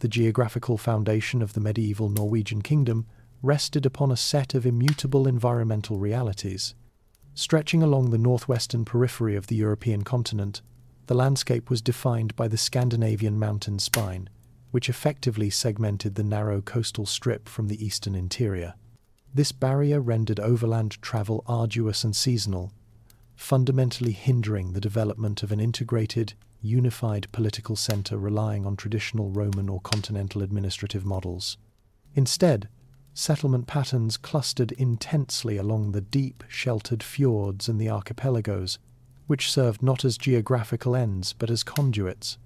The geographical foundation of the medieval Norwegian kingdom rested upon a set of immutable environmental realities. Stretching along the northwestern periphery of the European continent, the landscape was defined by the Scandinavian mountain spine, which effectively segmented the narrow coastal strip from the eastern interior. This barrier rendered overland travel arduous and seasonal, fundamentally hindering the development of an integrated, unified political center relying on traditional Roman or continental administrative models. Instead, settlement patterns clustered intensely along the deep, sheltered fjords and the archipelagos, which served not as geographical ends but as conduits.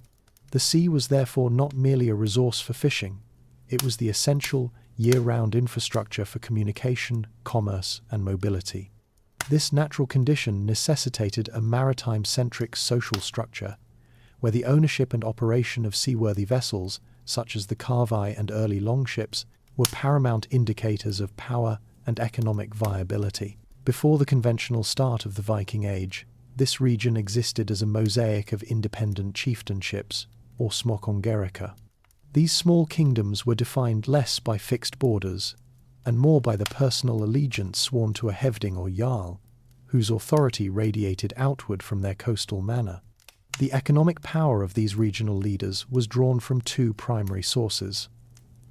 The sea was therefore not merely a resource for fishing, it was the essential, year-round infrastructure for communication, commerce, and mobility. This natural condition necessitated a maritime-centric social structure, where the ownership and operation of seaworthy vessels, such as the carvae and early longships, were paramount indicators of power and economic viability. Before the conventional start of the Viking Age, this region existed as a mosaic of independent chieftainships, or småkongerika. These small kingdoms were defined less by fixed borders, and more by the personal allegiance sworn to a hevding or jarl, whose authority radiated outward from their coastal manor. The economic power of these regional leaders was drawn from two primary sources: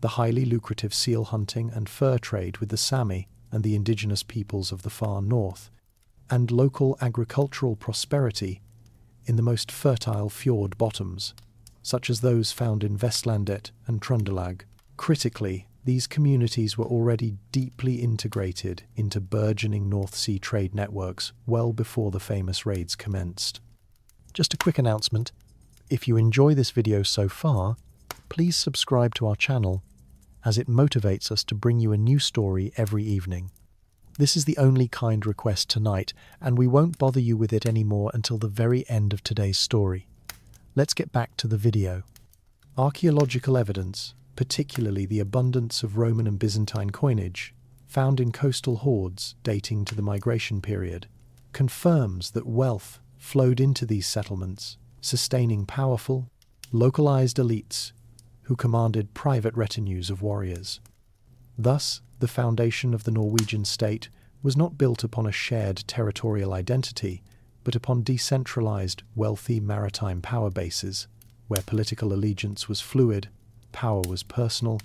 the highly lucrative seal hunting and fur trade with the Sami and the indigenous peoples of the far north, and local agricultural prosperity in the most fertile fjord bottoms, such as those found in Vestlandet and Trøndelag. Critically, these communities were already deeply integrated into burgeoning North Sea trade networks well before the famous raids commenced. Just a quick announcement: if you enjoy this video so far, please subscribe to our channel, as it motivates us to bring you a new story every evening. This is the only kind request tonight, and we won't bother you with it anymore until the very end of today's story. Let's get back to the video. Archaeological evidence, particularly the abundance of Roman and Byzantine coinage, found in coastal hoards dating to the migration period, confirms that wealth flowed into these settlements, sustaining powerful, localized elites who commanded private retinues of warriors. Thus, the foundation of the Norwegian state was not built upon a shared territorial identity, but upon decentralized, wealthy maritime power bases, where political allegiance was fluid, power was personal,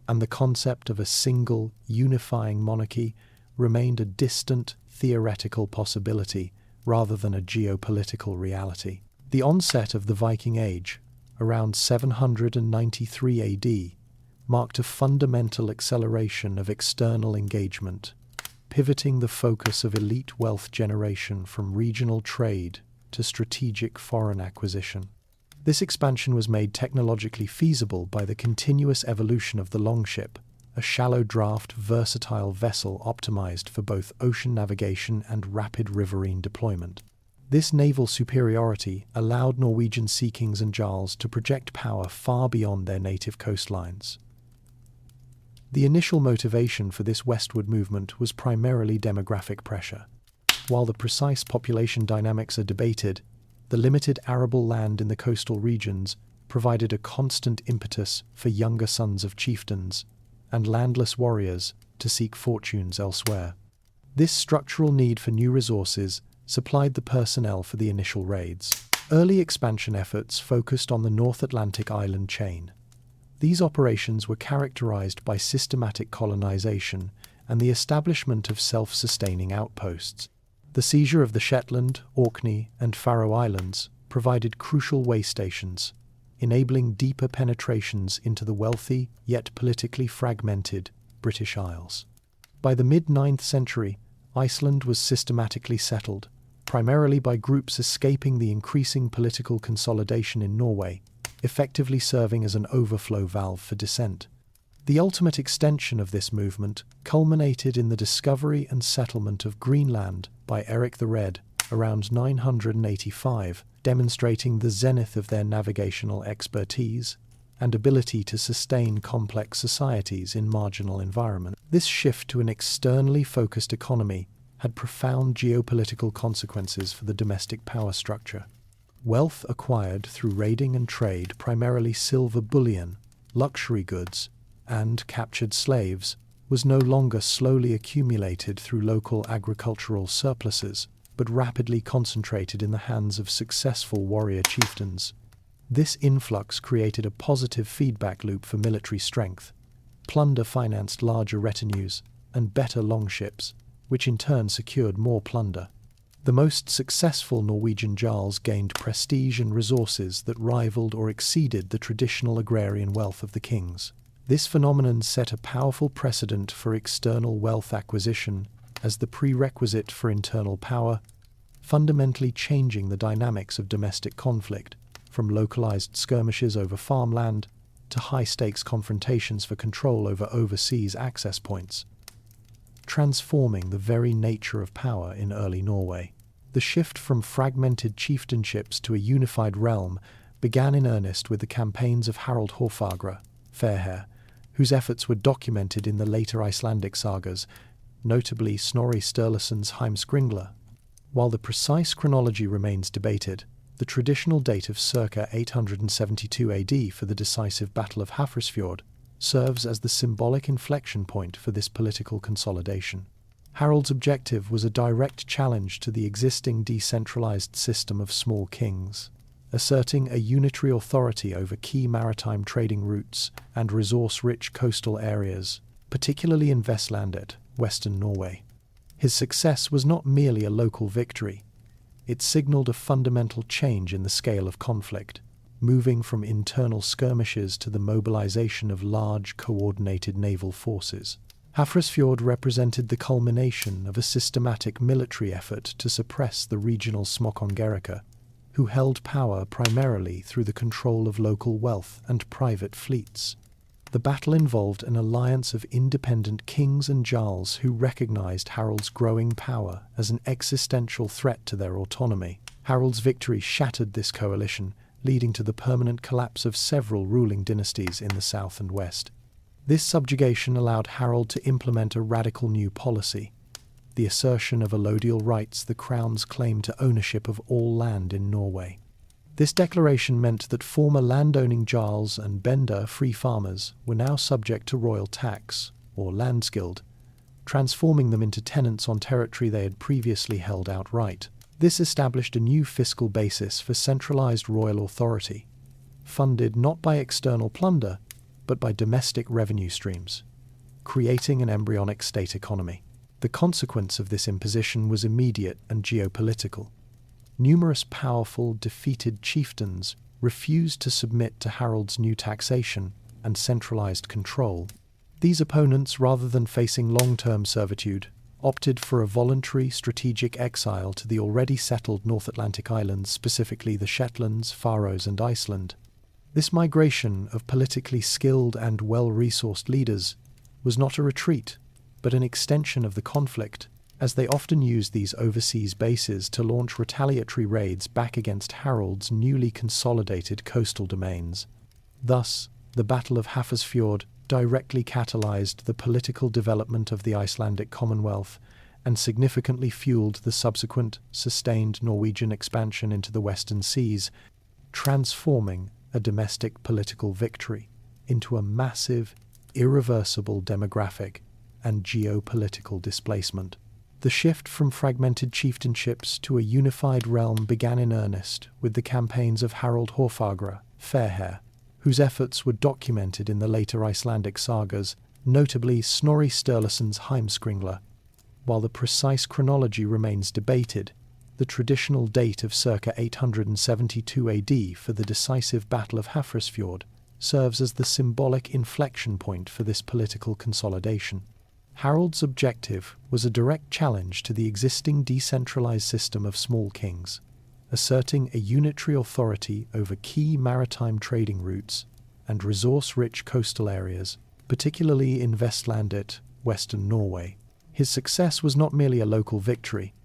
and the concept of a single, unifying monarchy remained a distant, theoretical possibility rather than a geopolitical reality. The onset of the Viking Age, around 793 AD, marked a fundamental acceleration of external engagement, pivoting the focus of elite wealth generation from regional trade to strategic foreign acquisition. This expansion was made technologically feasible by the continuous evolution of the longship, a shallow draft, versatile vessel optimized for both ocean navigation and rapid riverine deployment. This naval superiority allowed Norwegian sea kings and jarls to project power far beyond their native coastlines. The initial motivation for this westward movement was primarily demographic pressure. While the precise population dynamics are debated, the limited arable land in the coastal regions provided a constant impetus for younger sons of chieftains and landless warriors to seek fortunes elsewhere. This structural need for new resources supplied the personnel for the initial raids. Early expansion efforts focused on the North Atlantic island chain. These operations were characterized by systematic colonization and the establishment of self-sustaining outposts. The seizure of the Shetland, Orkney, and Faroe Islands provided crucial way stations, enabling deeper penetrations into the wealthy yet politically fragmented British Isles. By the mid-9th century, Iceland was systematically settled, primarily by groups escaping the increasing political consolidation in Norway, effectively serving as an overflow valve for dissent. The ultimate extension of this movement culminated in the discovery and settlement of Greenland by Eric the Red around 985, demonstrating the zenith of their navigational expertise and ability to sustain complex societies in marginal environments. This shift to an externally focused economy had profound geopolitical consequences for the domestic power structure. Wealth acquired through raiding and trade, primarily silver bullion, luxury goods, and captured slaves was no longer slowly accumulated through local agricultural surpluses, but rapidly concentrated in the hands of successful warrior chieftains. This influx created a positive feedback loop for military strength. Plunder financed larger retinues and better longships, which in turn secured more plunder. The most successful Norwegian jarls gained prestige and resources that rivaled or exceeded the traditional agrarian wealth of the kings. This phenomenon set a powerful precedent for external wealth acquisition as the prerequisite for internal power, fundamentally changing the dynamics of domestic conflict, from localized skirmishes over farmland to high-stakes confrontations for control over overseas access points, transforming the very nature of power in early Norway. The shift from fragmented chieftainships to a unified realm began in earnest with the campaigns of Harald Hårfagre, Fairhair, whose efforts were documented in the later Icelandic sagas, notably Snorri Sturluson's Heimskringla. While the precise chronology remains debated, the traditional date of circa 872 AD for the decisive Battle of Hafrsfjord serves as the symbolic inflection point for this political consolidation. Harald's objective was a direct challenge to the existing decentralized system of small kings, asserting a unitary authority over key maritime trading routes and resource-rich coastal areas, particularly in Vestlandet, western Norway. His success was not merely a local victory. It signaled a fundamental change in the scale of conflict, moving from internal skirmishes to the mobilization of large, coordinated naval forces. Hafrsfjord represented the culmination of a systematic military effort to suppress the regional Smokongerika, who held power primarily through the control of local wealth and private fleets. The battle involved an alliance of independent kings and jarls who recognized Harald's growing power as an existential threat to their autonomy. Harald's victory shattered this coalition, leading to the permanent collapse of several ruling dynasties in the south and west. This subjugation allowed Harald to implement a radical new policy, the assertion of allodial rights, the crown's claim to ownership of all land in Norway. This declaration meant that former landowning jarls and bender free farmers were now subject to royal tax, or landsgild, transforming them into tenants on territory they had previously held outright. This established a new fiscal basis for centralized royal authority, funded not by external plunder, but by domestic revenue streams, creating an embryonic state economy. The consequence of this imposition was immediate and geopolitical. Numerous powerful, defeated chieftains refused to submit to Harald's new taxation and centralized control. These opponents, rather than facing long-term servitude, opted for a voluntary strategic exile to the already settled North Atlantic islands, specifically the Shetlands, Faroes, and Iceland. This migration of politically skilled and well-resourced leaders was not a retreat, but an extension of the conflict, as they often used these overseas bases to launch retaliatory raids back against Harald's newly consolidated coastal domains. Thus, the Battle of Hafrsfjord directly catalyzed the political development of the Icelandic Commonwealth and significantly fueled the subsequent, sustained Norwegian expansion into the Western Seas, transforming a domestic political victory into a massive, irreversible demographic and geopolitical displacement. The shift from fragmented chieftainships to a unified realm began in earnest with the campaigns of Harald Hårfagre, Fairhair, whose efforts were documented in the later Icelandic sagas, notably Snorri Sturluson's Heimskringla. While the precise chronology remains debated, the traditional date of circa 872 AD for the decisive Battle of Hafrsfjord serves as the symbolic inflection point for this political consolidation. Harald's objective was a direct challenge to the existing decentralized system of small kings, asserting a unitary authority over key maritime trading routes and resource-rich coastal areas, particularly in Vestlandet, western Norway. His success was not merely a local victory,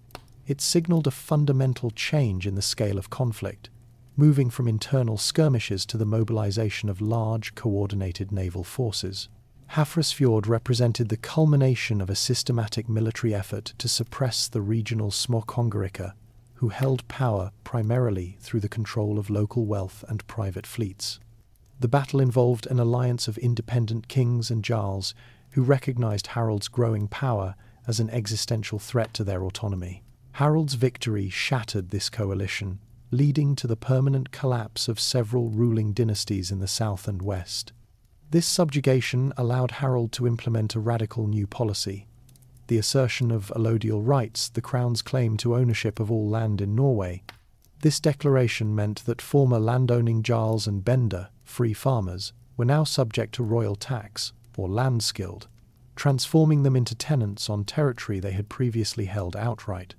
it signaled a fundamental change in the scale of conflict, moving from internal skirmishes to the mobilization of large, coordinated naval forces. Hafrsfjord represented the culmination of a systematic military effort to suppress the regional Smokongerika, who held power primarily through the control of local wealth and private fleets. The battle involved an alliance of independent kings and jarls who recognized Harold's growing power as an existential threat to their autonomy. Harold's victory shattered this coalition, leading to the permanent collapse of several ruling dynasties in the south and west. This subjugation allowed Harold to implement a radical new policy. The assertion of allodial rights, the crown's claim to ownership of all land in Norway. This declaration meant that former landowning jarls and bender, free farmers, were now subject to royal tax, or landskild, transforming them into tenants on territory they had previously held outright.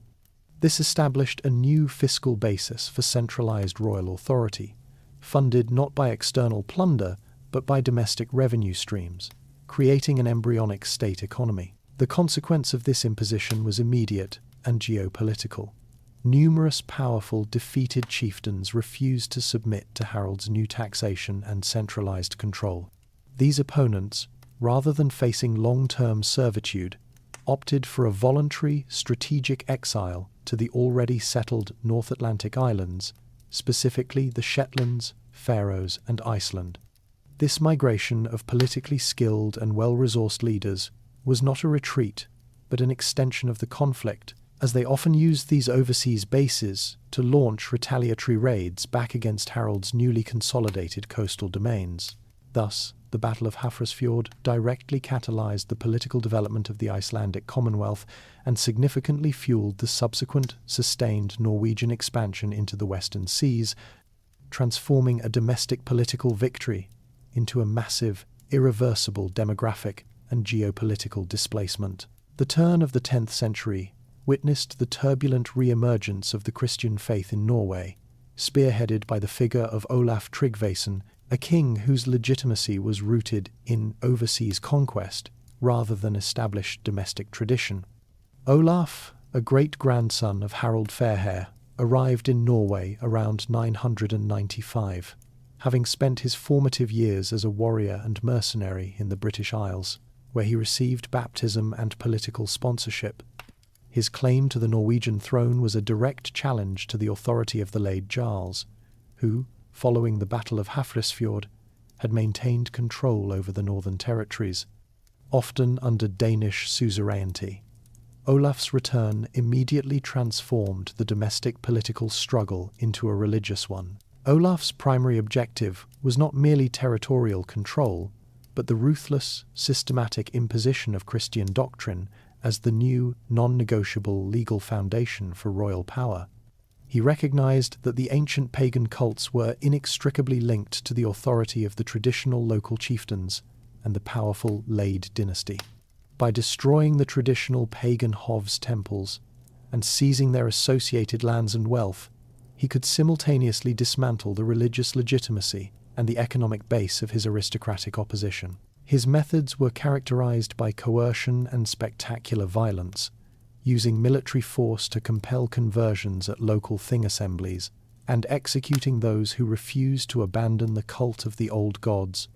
This established a new fiscal basis for centralized royal authority, funded not by external plunder, but by domestic revenue streams, creating an embryonic state economy. The consequence of this imposition was immediate and geopolitical. Numerous powerful, defeated chieftains refused to submit to Harold's new taxation and centralized control. These opponents, rather than facing long-term servitude, opted for a voluntary, strategic exile to the already settled North Atlantic islands, specifically the Shetlands, Faroes, and Iceland. This migration of politically skilled and well-resourced leaders was not a retreat, but an extension of the conflict, as they often used these overseas bases to launch retaliatory raids back against Harold's newly consolidated coastal domains. Thus, the Battle of Hafrsfjord directly catalyzed the political development of the Icelandic Commonwealth and significantly fueled the subsequent, sustained Norwegian expansion into the Western Seas, transforming a domestic political victory into a massive, irreversible demographic and geopolitical displacement. The turn of the 10th century witnessed the turbulent re-emergence of the Christian faith in Norway, spearheaded by the figure of Olaf Tryggvason, a king whose legitimacy was rooted in overseas conquest rather than established domestic tradition. Olaf, a great-grandson of Harald Fairhair, arrived in Norway around 995, having spent his formative years as a warrior and mercenary in the British Isles, where he received baptism and political sponsorship. His claim to the Norwegian throne was a direct challenge to the authority of the Lade Jarls, who, following the Battle of Hafrsfjord, had maintained control over the northern territories, often under Danish suzerainty. Olaf's return immediately transformed the domestic political struggle into a religious one. Olaf's primary objective was not merely territorial control, but the ruthless, systematic imposition of Christian doctrine as the new, non-negotiable legal foundation for royal power. He recognized that the ancient pagan cults were inextricably linked to the authority of the traditional local chieftains and the powerful Lade dynasty. By destroying the traditional pagan Hovs temples and seizing their associated lands and wealth, he could simultaneously dismantle the religious legitimacy and the economic base of his aristocratic opposition. His methods were characterized by coercion and spectacular violence, using military force to compel conversions at local thing assemblies, and executing those who refused to abandon the cult of the old gods,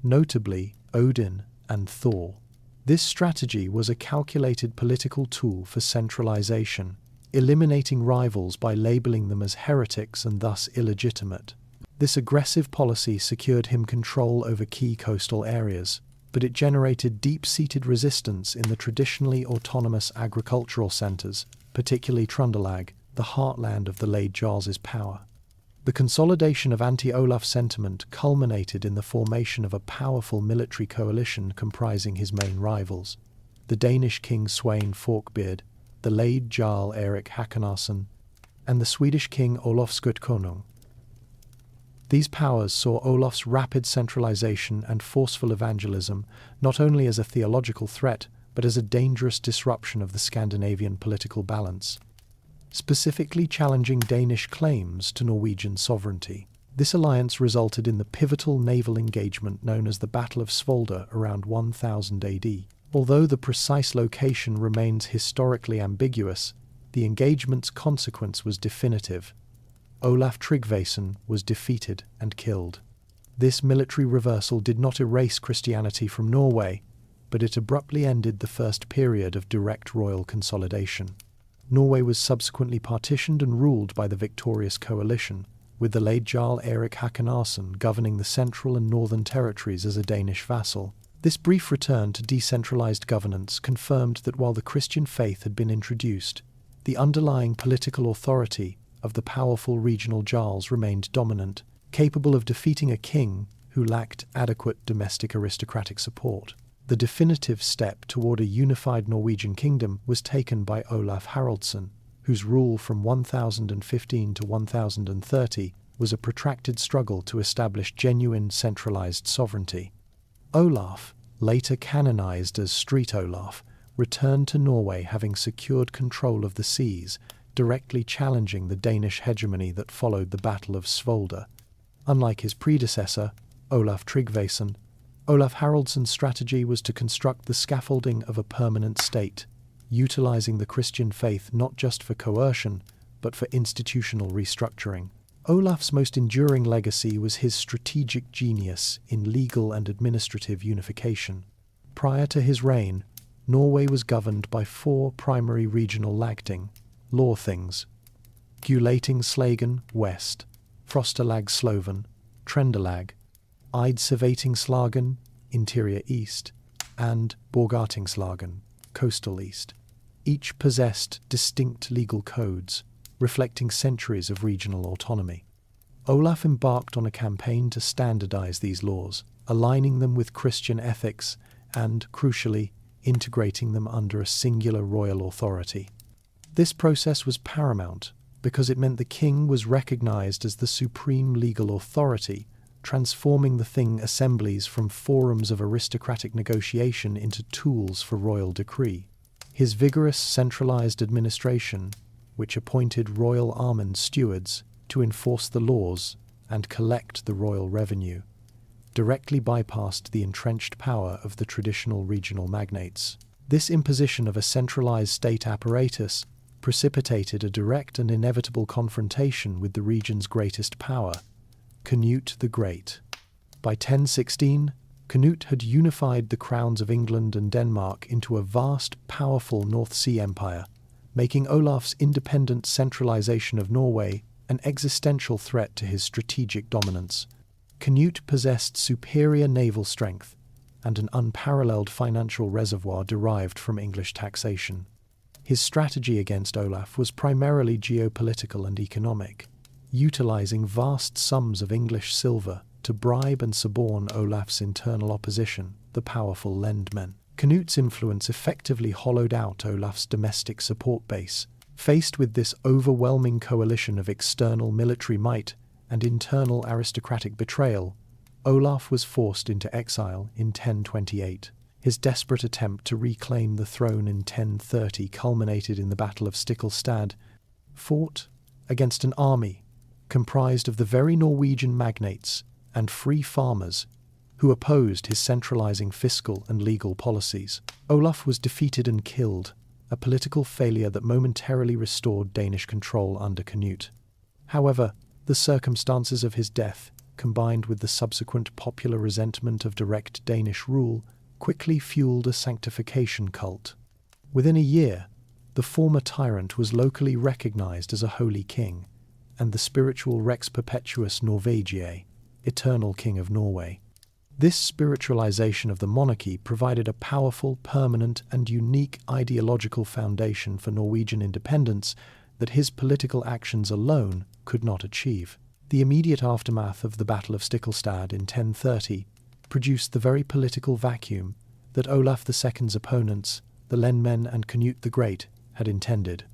notably Odin and Thor. This strategy was a calculated political tool for centralization, eliminating rivals by labeling them as heretics and thus illegitimate. This aggressive policy secured him control over key coastal areas, but it generated deep-seated resistance in the traditionally autonomous agricultural centres, particularly Trøndelag, the heartland of the Lade Jarls' power. The consolidation of anti-Olaf sentiment culminated in the formation of a powerful military coalition comprising his main rivals, the Danish king Sweyn Forkbeard, the Lade Jarl Erik Hakanason, and the Swedish king Olof Skutkonung. These powers saw Olaf's rapid centralization and forceful evangelism not only as a theological threat, but as a dangerous disruption of the Scandinavian political balance, specifically challenging Danish claims to Norwegian sovereignty. This alliance resulted in the pivotal naval engagement known as the Battle of Svolder around 1000 AD. Although the precise location remains historically ambiguous, the engagement's consequence was definitive. Olaf Tryggvason was defeated and killed. This military reversal did not erase Christianity from Norway, but it abruptly ended the first period of direct royal consolidation. Norway was subsequently partitioned and ruled by the victorious coalition, with the late Jarl Erik Håkon governing the central and northern territories as a Danish vassal. This brief return to decentralized governance confirmed that while the Christian faith had been introduced, the underlying political authority of the powerful regional jarls remained dominant, capable of defeating a king who lacked adequate domestic aristocratic support. The definitive step toward a unified Norwegian kingdom was taken by Olaf Haraldsson, whose rule from 1015 to 1030 was a protracted struggle to establish genuine centralized sovereignty. Olaf, later canonized as Street Olaf, returned to Norway having secured control of the seas, directly challenging the Danish hegemony that followed the Battle of Svolder. Unlike his predecessor, Olaf Tryggvason, Olaf Haraldsson's strategy was to construct the scaffolding of a permanent state, utilizing the Christian faith not just for coercion, but for institutional restructuring. Olaf's most enduring legacy was his strategic genius in legal and administrative unification. Prior to his reign, Norway was governed by 4 primary regional lagting, lawthings: Gulatingslagen West, Frostalag Trendelag, Eidsevatingslagen Interior East, and Borgartingslagen Coastal East. Each possessed distinct legal codes, reflecting centuries of regional autonomy. Olaf embarked on a campaign to standardize these laws, aligning them with Christian ethics and, crucially, integrating them under a singular royal authority. This process was paramount because it meant the king was recognized as the supreme legal authority, transforming the thing assemblies from forums of aristocratic negotiation into tools for royal decree. His vigorous centralized administration, which appointed royal almond stewards to enforce the laws and collect the royal revenue, directly bypassed the entrenched power of the traditional regional magnates. This imposition of a centralized state apparatus precipitated a direct and inevitable confrontation with the region's greatest power, Canute the Great. By 1016, Canute had unified the crowns of England and Denmark into a vast, powerful North Sea empire, making Olaf's independent centralization of Norway an existential threat to his strategic dominance. Canute possessed superior naval strength and an unparalleled financial reservoir derived from English taxation. His strategy against Olaf was primarily geopolitical and economic, utilizing vast sums of English silver to bribe and suborn Olaf's internal opposition, the powerful Lendmen. Canute's influence effectively hollowed out Olaf's domestic support base. Faced with this overwhelming coalition of external military might and internal aristocratic betrayal, Olaf was forced into exile in 1028. His desperate attempt to reclaim the throne in 1030 culminated in the Battle of Stiklestad, fought against an army comprised of the very Norwegian magnates and free farmers who opposed his centralizing fiscal and legal policies. Olaf was defeated and killed, a political failure that momentarily restored Danish control under Canute. However, the circumstances of his death, combined with the subsequent popular resentment of direct Danish rule, quickly fueled a sanctification cult. Within a year, the former tyrant was locally recognized as a holy king, and the spiritual Rex Perpetuus Norvegiae, eternal king of Norway. This spiritualization of the monarchy provided a powerful, permanent, and unique ideological foundation for Norwegian independence that his political actions alone could not achieve. The immediate aftermath of the Battle of Stiklestad in 1030 produced the very political vacuum that Olaf II's opponents, the Lendmen and Canute the Great, had intended.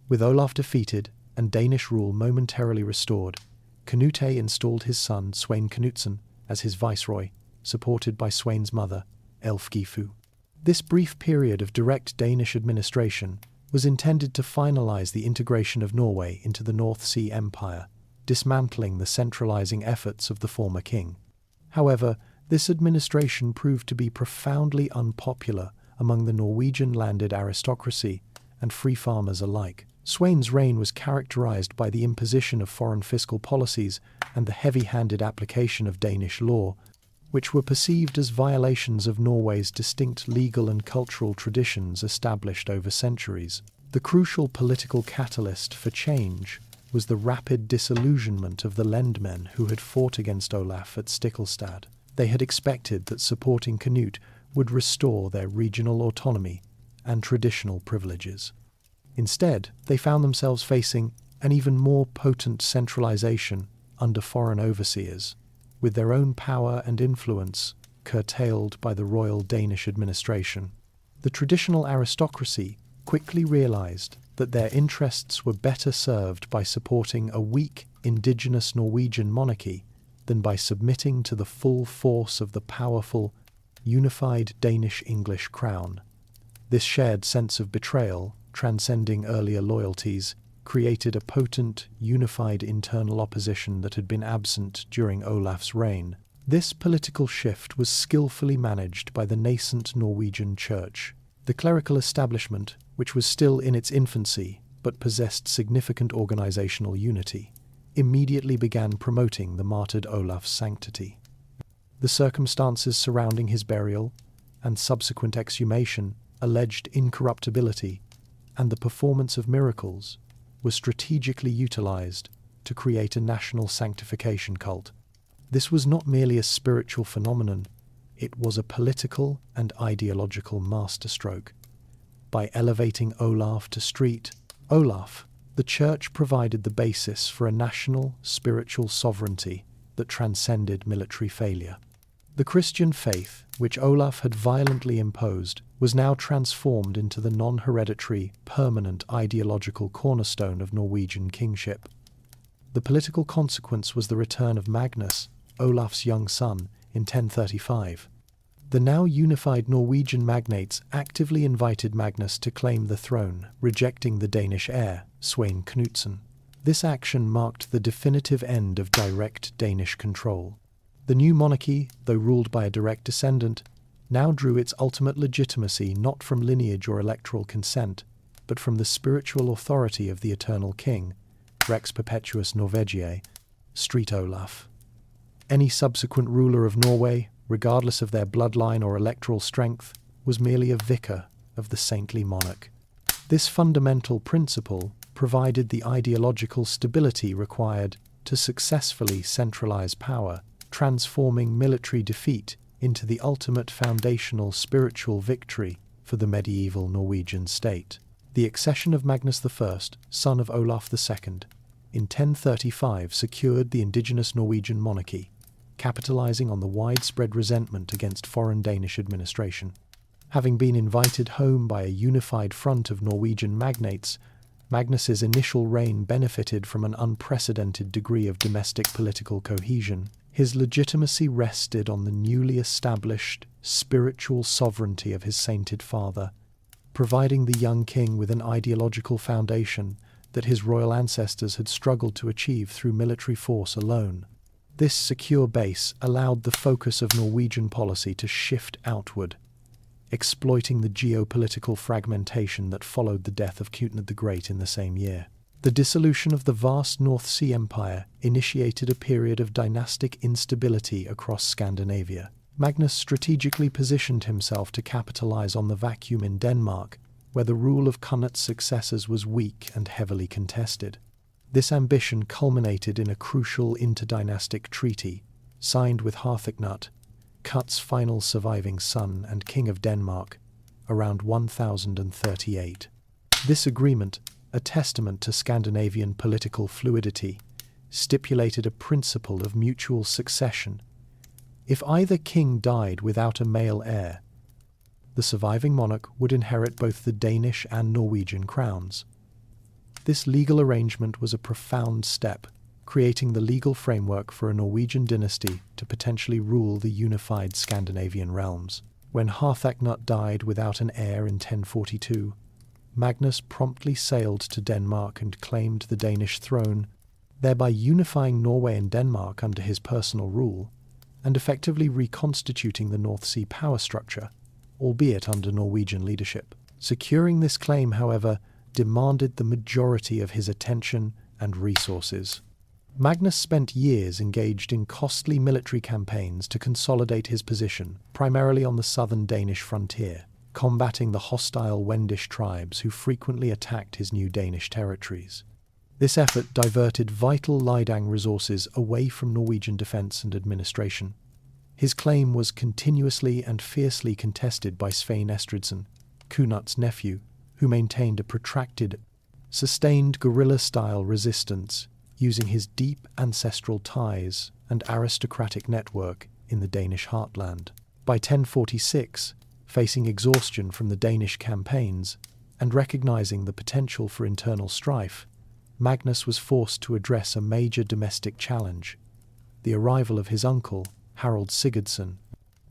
With Olaf defeated and Danish rule momentarily restored, Canute installed his son Svein Knutsen as his viceroy, supported by Svein's mother, Elfgifu. This brief period of direct Danish administration was intended to finalize the integration of Norway into the North Sea Empire, dismantling the centralizing efforts of the former king. However, this administration proved to be profoundly unpopular among the Norwegian landed aristocracy and free farmers alike. Svein's reign was characterized by the imposition of foreign fiscal policies and the heavy-handed application of Danish law, which were perceived as violations of Norway's distinct legal and cultural traditions established over centuries. The crucial political catalyst for change was the rapid disillusionment of the Lendmen who had fought against Olaf at Stiklestad. They had expected that supporting Canute would restore their regional autonomy and traditional privileges. Instead, they found themselves facing an even more potent centralization under foreign overseers, with their own power and influence curtailed by the royal Danish administration. The traditional aristocracy quickly realized that their interests were better served by supporting a weak indigenous Norwegian monarchy than by submitting to the full force of the powerful, unified Danish-English crown. This shared sense of betrayal, transcending earlier loyalties, created a potent, unified internal opposition that had been absent during Olaf's reign. This political shift was skillfully managed by the nascent Norwegian church. The clerical establishment, which was still in its infancy but possessed significant organizational unity, immediately began promoting the martyred Olaf's sanctity. The circumstances surrounding his burial and subsequent exhumation, alleged incorruptibility, and the performance of miracles were strategically utilized to create a national sanctification cult. This was not merely a spiritual phenomenon, it was a political and ideological masterstroke. By elevating Olaf to street Olaf, the church provided the basis for a national spiritual sovereignty that transcended military failure. The Christian faith, which Olaf had violently imposed, was now transformed into the non-hereditary, permanent ideological cornerstone of Norwegian kingship. The political consequence was the return of Magnus, Olaf's young son, in 1035. The now unified Norwegian magnates actively invited Magnus to claim the throne, rejecting the Danish heir, Svein Knutsen. This action marked the definitive end of direct Danish control. The new monarchy, though ruled by a direct descendant, now drew its ultimate legitimacy not from lineage or electoral consent, but from the spiritual authority of the eternal king, Rex Perpetuus Norvegiae, Street Olaf. Any subsequent ruler of Norway, regardless of their bloodline or electoral strength, was merely a vicar of the saintly monarch. This fundamental principle provided the ideological stability required to successfully centralize power, transforming military defeat into the ultimate foundational spiritual victory for the medieval Norwegian state. The accession of Magnus I, son of Olaf II, in 1035 secured the indigenous Norwegian monarchy, capitalizing on the widespread resentment against foreign Danish administration. Having been invited home by a unified front of Norwegian magnates, Magnus's initial reign benefited from an unprecedented degree of domestic political cohesion. His legitimacy rested on the newly established spiritual sovereignty of his sainted father, providing the young king with an ideological foundation that his royal ancestors had struggled to achieve through military force alone. This secure base allowed the focus of Norwegian policy to shift outward, exploiting the geopolitical fragmentation that followed the death of Knut the Great in the same year. The dissolution of the vast North Sea Empire initiated a period of dynastic instability across Scandinavia. Magnus strategically positioned himself to capitalize on the vacuum in Denmark, where the rule of Knut's successors was weak and heavily contested. This ambition culminated in a crucial interdynastic treaty, signed with Harthacnut, Knut's final surviving son and king of Denmark, around 1038. This agreement, a testament to Scandinavian political fluidity, stipulated a principle of mutual succession. If either king died without a male heir, the surviving monarch would inherit both the Danish and Norwegian crowns. This legal arrangement was a profound step, creating the legal framework for a Norwegian dynasty to potentially rule the unified Scandinavian realms. When Harthacnut died without an heir in 1042, Magnus promptly sailed to Denmark and claimed the Danish throne, thereby unifying Norway and Denmark under his personal rule, and effectively reconstituting the North Sea power structure, albeit under Norwegian leadership. Securing this claim, however, demanded the majority of his attention and resources. Magnus spent years engaged in costly military campaigns to consolidate his position, primarily on the southern Danish frontier, combating the hostile Wendish tribes who frequently attacked his new Danish territories. This effort diverted vital Lidang resources away from Norwegian defence and administration. His claim was continuously and fiercely contested by Svein Estridsson, Kunut's nephew, who maintained a protracted, sustained guerrilla-style resistance using his deep ancestral ties and aristocratic network in the Danish heartland. By 1046, facing exhaustion from the Danish campaigns and recognizing the potential for internal strife, Magnus was forced to address a major domestic challenge: the arrival of his uncle, Harald Sigurdsson.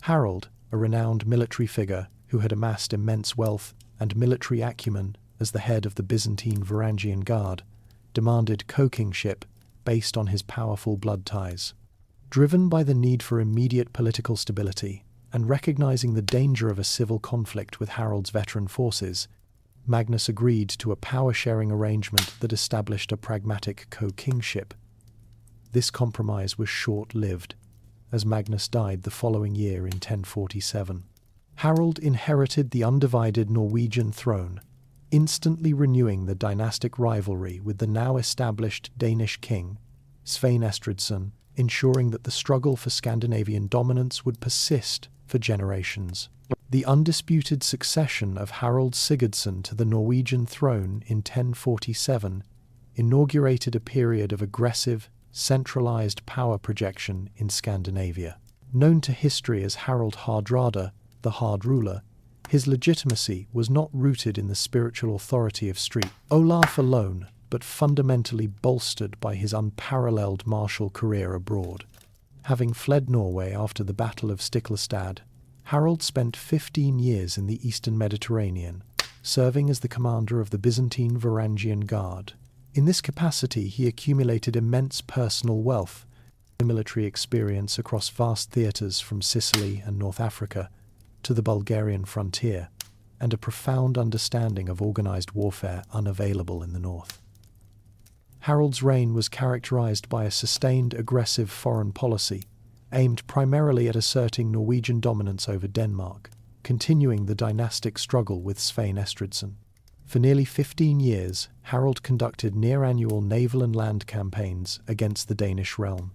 Harald, a renowned military figure who had amassed immense wealth and military acumen as the head of the Byzantine Varangian Guard, demanded co-kingship based on his powerful blood ties. Driven by the need for immediate political stability and recognizing the danger of a civil conflict with Harald's veteran forces, Magnus agreed to a power-sharing arrangement that established a pragmatic co-kingship. This compromise was short-lived, as Magnus died the following year in 1047. Harald inherited the undivided Norwegian throne, instantly renewing the dynastic rivalry with the now established Danish king, Svein Estridsson, ensuring that the struggle for Scandinavian dominance would persist for generations. The undisputed succession of Harald Sigurdsson to the Norwegian throne in 1047 inaugurated a period of aggressive, centralized power projection in Scandinavia. Known to history as Harald Hardrada, the Hard Ruler, his legitimacy was not rooted in the spiritual authority of Street Olaf alone, but fundamentally bolstered by his unparalleled martial career abroad. Having fled Norway after the Battle of Stiklestad, Harald spent 15 years in the eastern Mediterranean, serving as the commander of the Byzantine Varangian Guard. In this capacity, he accumulated immense personal wealth, military experience across vast theatres from Sicily and North Africa to the Bulgarian frontier, and a profound understanding of organized warfare unavailable in the north. Harald's reign was characterized by a sustained aggressive foreign policy, aimed primarily at asserting Norwegian dominance over Denmark, continuing the dynastic struggle with Svein Estridsson. For nearly 15 years, Harald conducted near-annual naval and land campaigns against the Danish realm.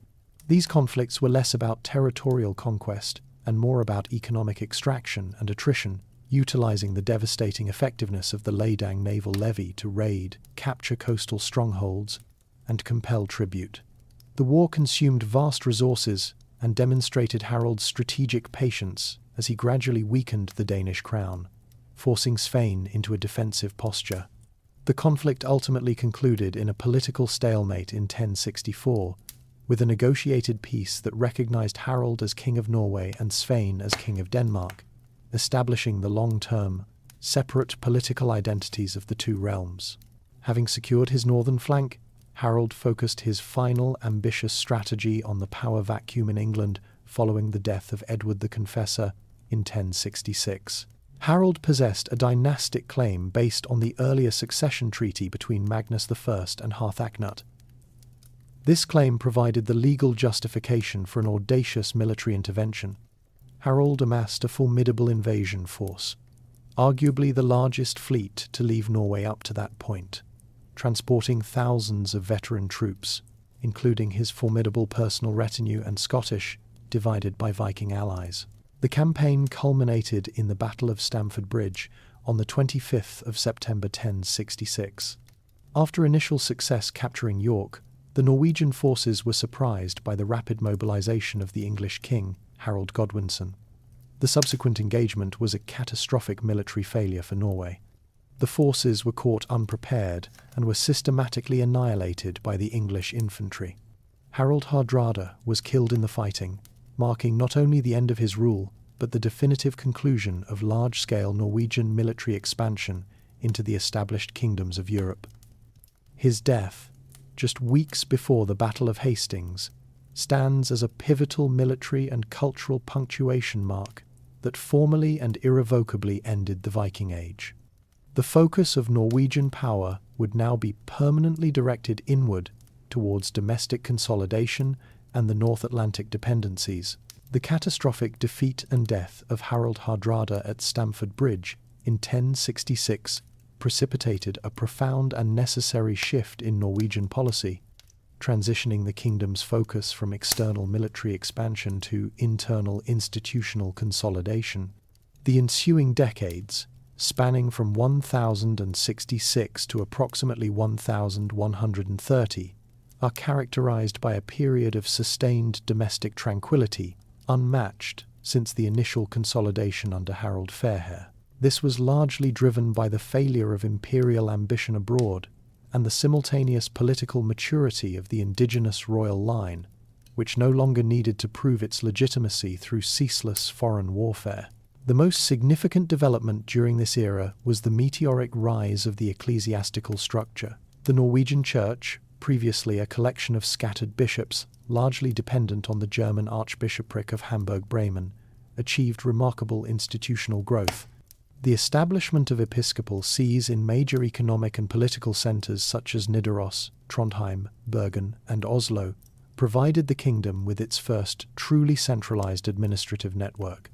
These conflicts were less about territorial conquest and more about economic extraction and attrition, utilizing the devastating effectiveness of the Lidang naval levy to raid, capture coastal strongholds, and compel tribute. The war consumed vast resources and demonstrated Harald's strategic patience as he gradually weakened the Danish crown, forcing Svein into a defensive posture. The conflict ultimately concluded in a political stalemate in 1064, with a negotiated peace that recognized Harald as King of Norway and Svein as King of Denmark, establishing the long-term, separate political identities of the two realms. Having secured his northern flank, Harald focused his final ambitious strategy on the power vacuum in England following the death of Edward the Confessor in 1066. Harald possessed a dynastic claim based on the earlier succession treaty between Magnus I and Harthacnut. This claim provided the legal justification for an audacious military intervention. Harald amassed a formidable invasion force, arguably the largest fleet to leave Norway up to that point, transporting thousands of veteran troops, including his formidable personal retinue and Scottish, divided by Viking allies. The campaign culminated in the Battle of Stamford Bridge on the 25th of September 1066. After initial success capturing York, the Norwegian forces were surprised by the rapid mobilization of the English king, Harold Godwinson. The subsequent engagement was a catastrophic military failure for Norway. The forces were caught unprepared and were systematically annihilated by the English infantry. Harald Hardrada was killed in the fighting, marking not only the end of his rule, but the definitive conclusion of large-scale Norwegian military expansion into the established kingdoms of Europe. His death, just weeks before the Battle of Hastings, stands as a pivotal military and cultural punctuation mark that formally and irrevocably ended the Viking Age. The focus of Norwegian power would now be permanently directed inward towards domestic consolidation and the North Atlantic dependencies. The catastrophic defeat and death of Harald Hardrada at Stamford Bridge in 1066 precipitated a profound and necessary shift in Norwegian policy, transitioning the kingdom's focus from external military expansion to internal institutional consolidation. The ensuing decades, spanning from 1066 to approximately 1130, are characterized by a period of sustained domestic tranquility, unmatched since the initial consolidation under Harald Fairhair. This was largely driven by the failure of imperial ambition abroad and the simultaneous political maturity of the indigenous royal line, which no longer needed to prove its legitimacy through ceaseless foreign warfare. The most significant development during this era was the meteoric rise of the ecclesiastical structure. The Norwegian Church, previously a collection of scattered bishops, largely dependent on the German Archbishopric of Hamburg-Bremen, achieved remarkable institutional growth. The establishment of episcopal sees in major economic and political centres such as Nidaros, Trondheim, Bergen, and Oslo provided the kingdom with its first truly centralized administrative network.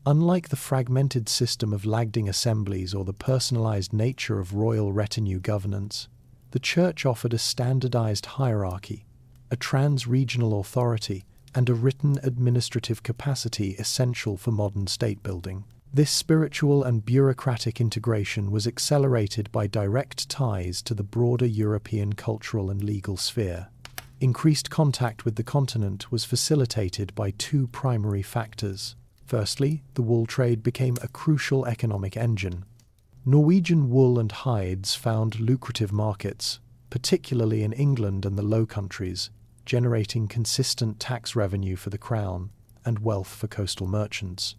Unlike the fragmented system of lagding assemblies or the personalized nature of royal retinue governance, the Church offered a standardized hierarchy, a trans-regional authority, and a written administrative capacity essential for modern state-building. This spiritual and bureaucratic integration was accelerated by direct ties to the broader European cultural and legal sphere. Increased contact with the continent was facilitated by two primary factors. Firstly, the wool trade became a crucial economic engine. Norwegian wool and hides found lucrative markets, particularly in England and the Low Countries, generating consistent tax revenue for the crown and wealth for coastal merchants.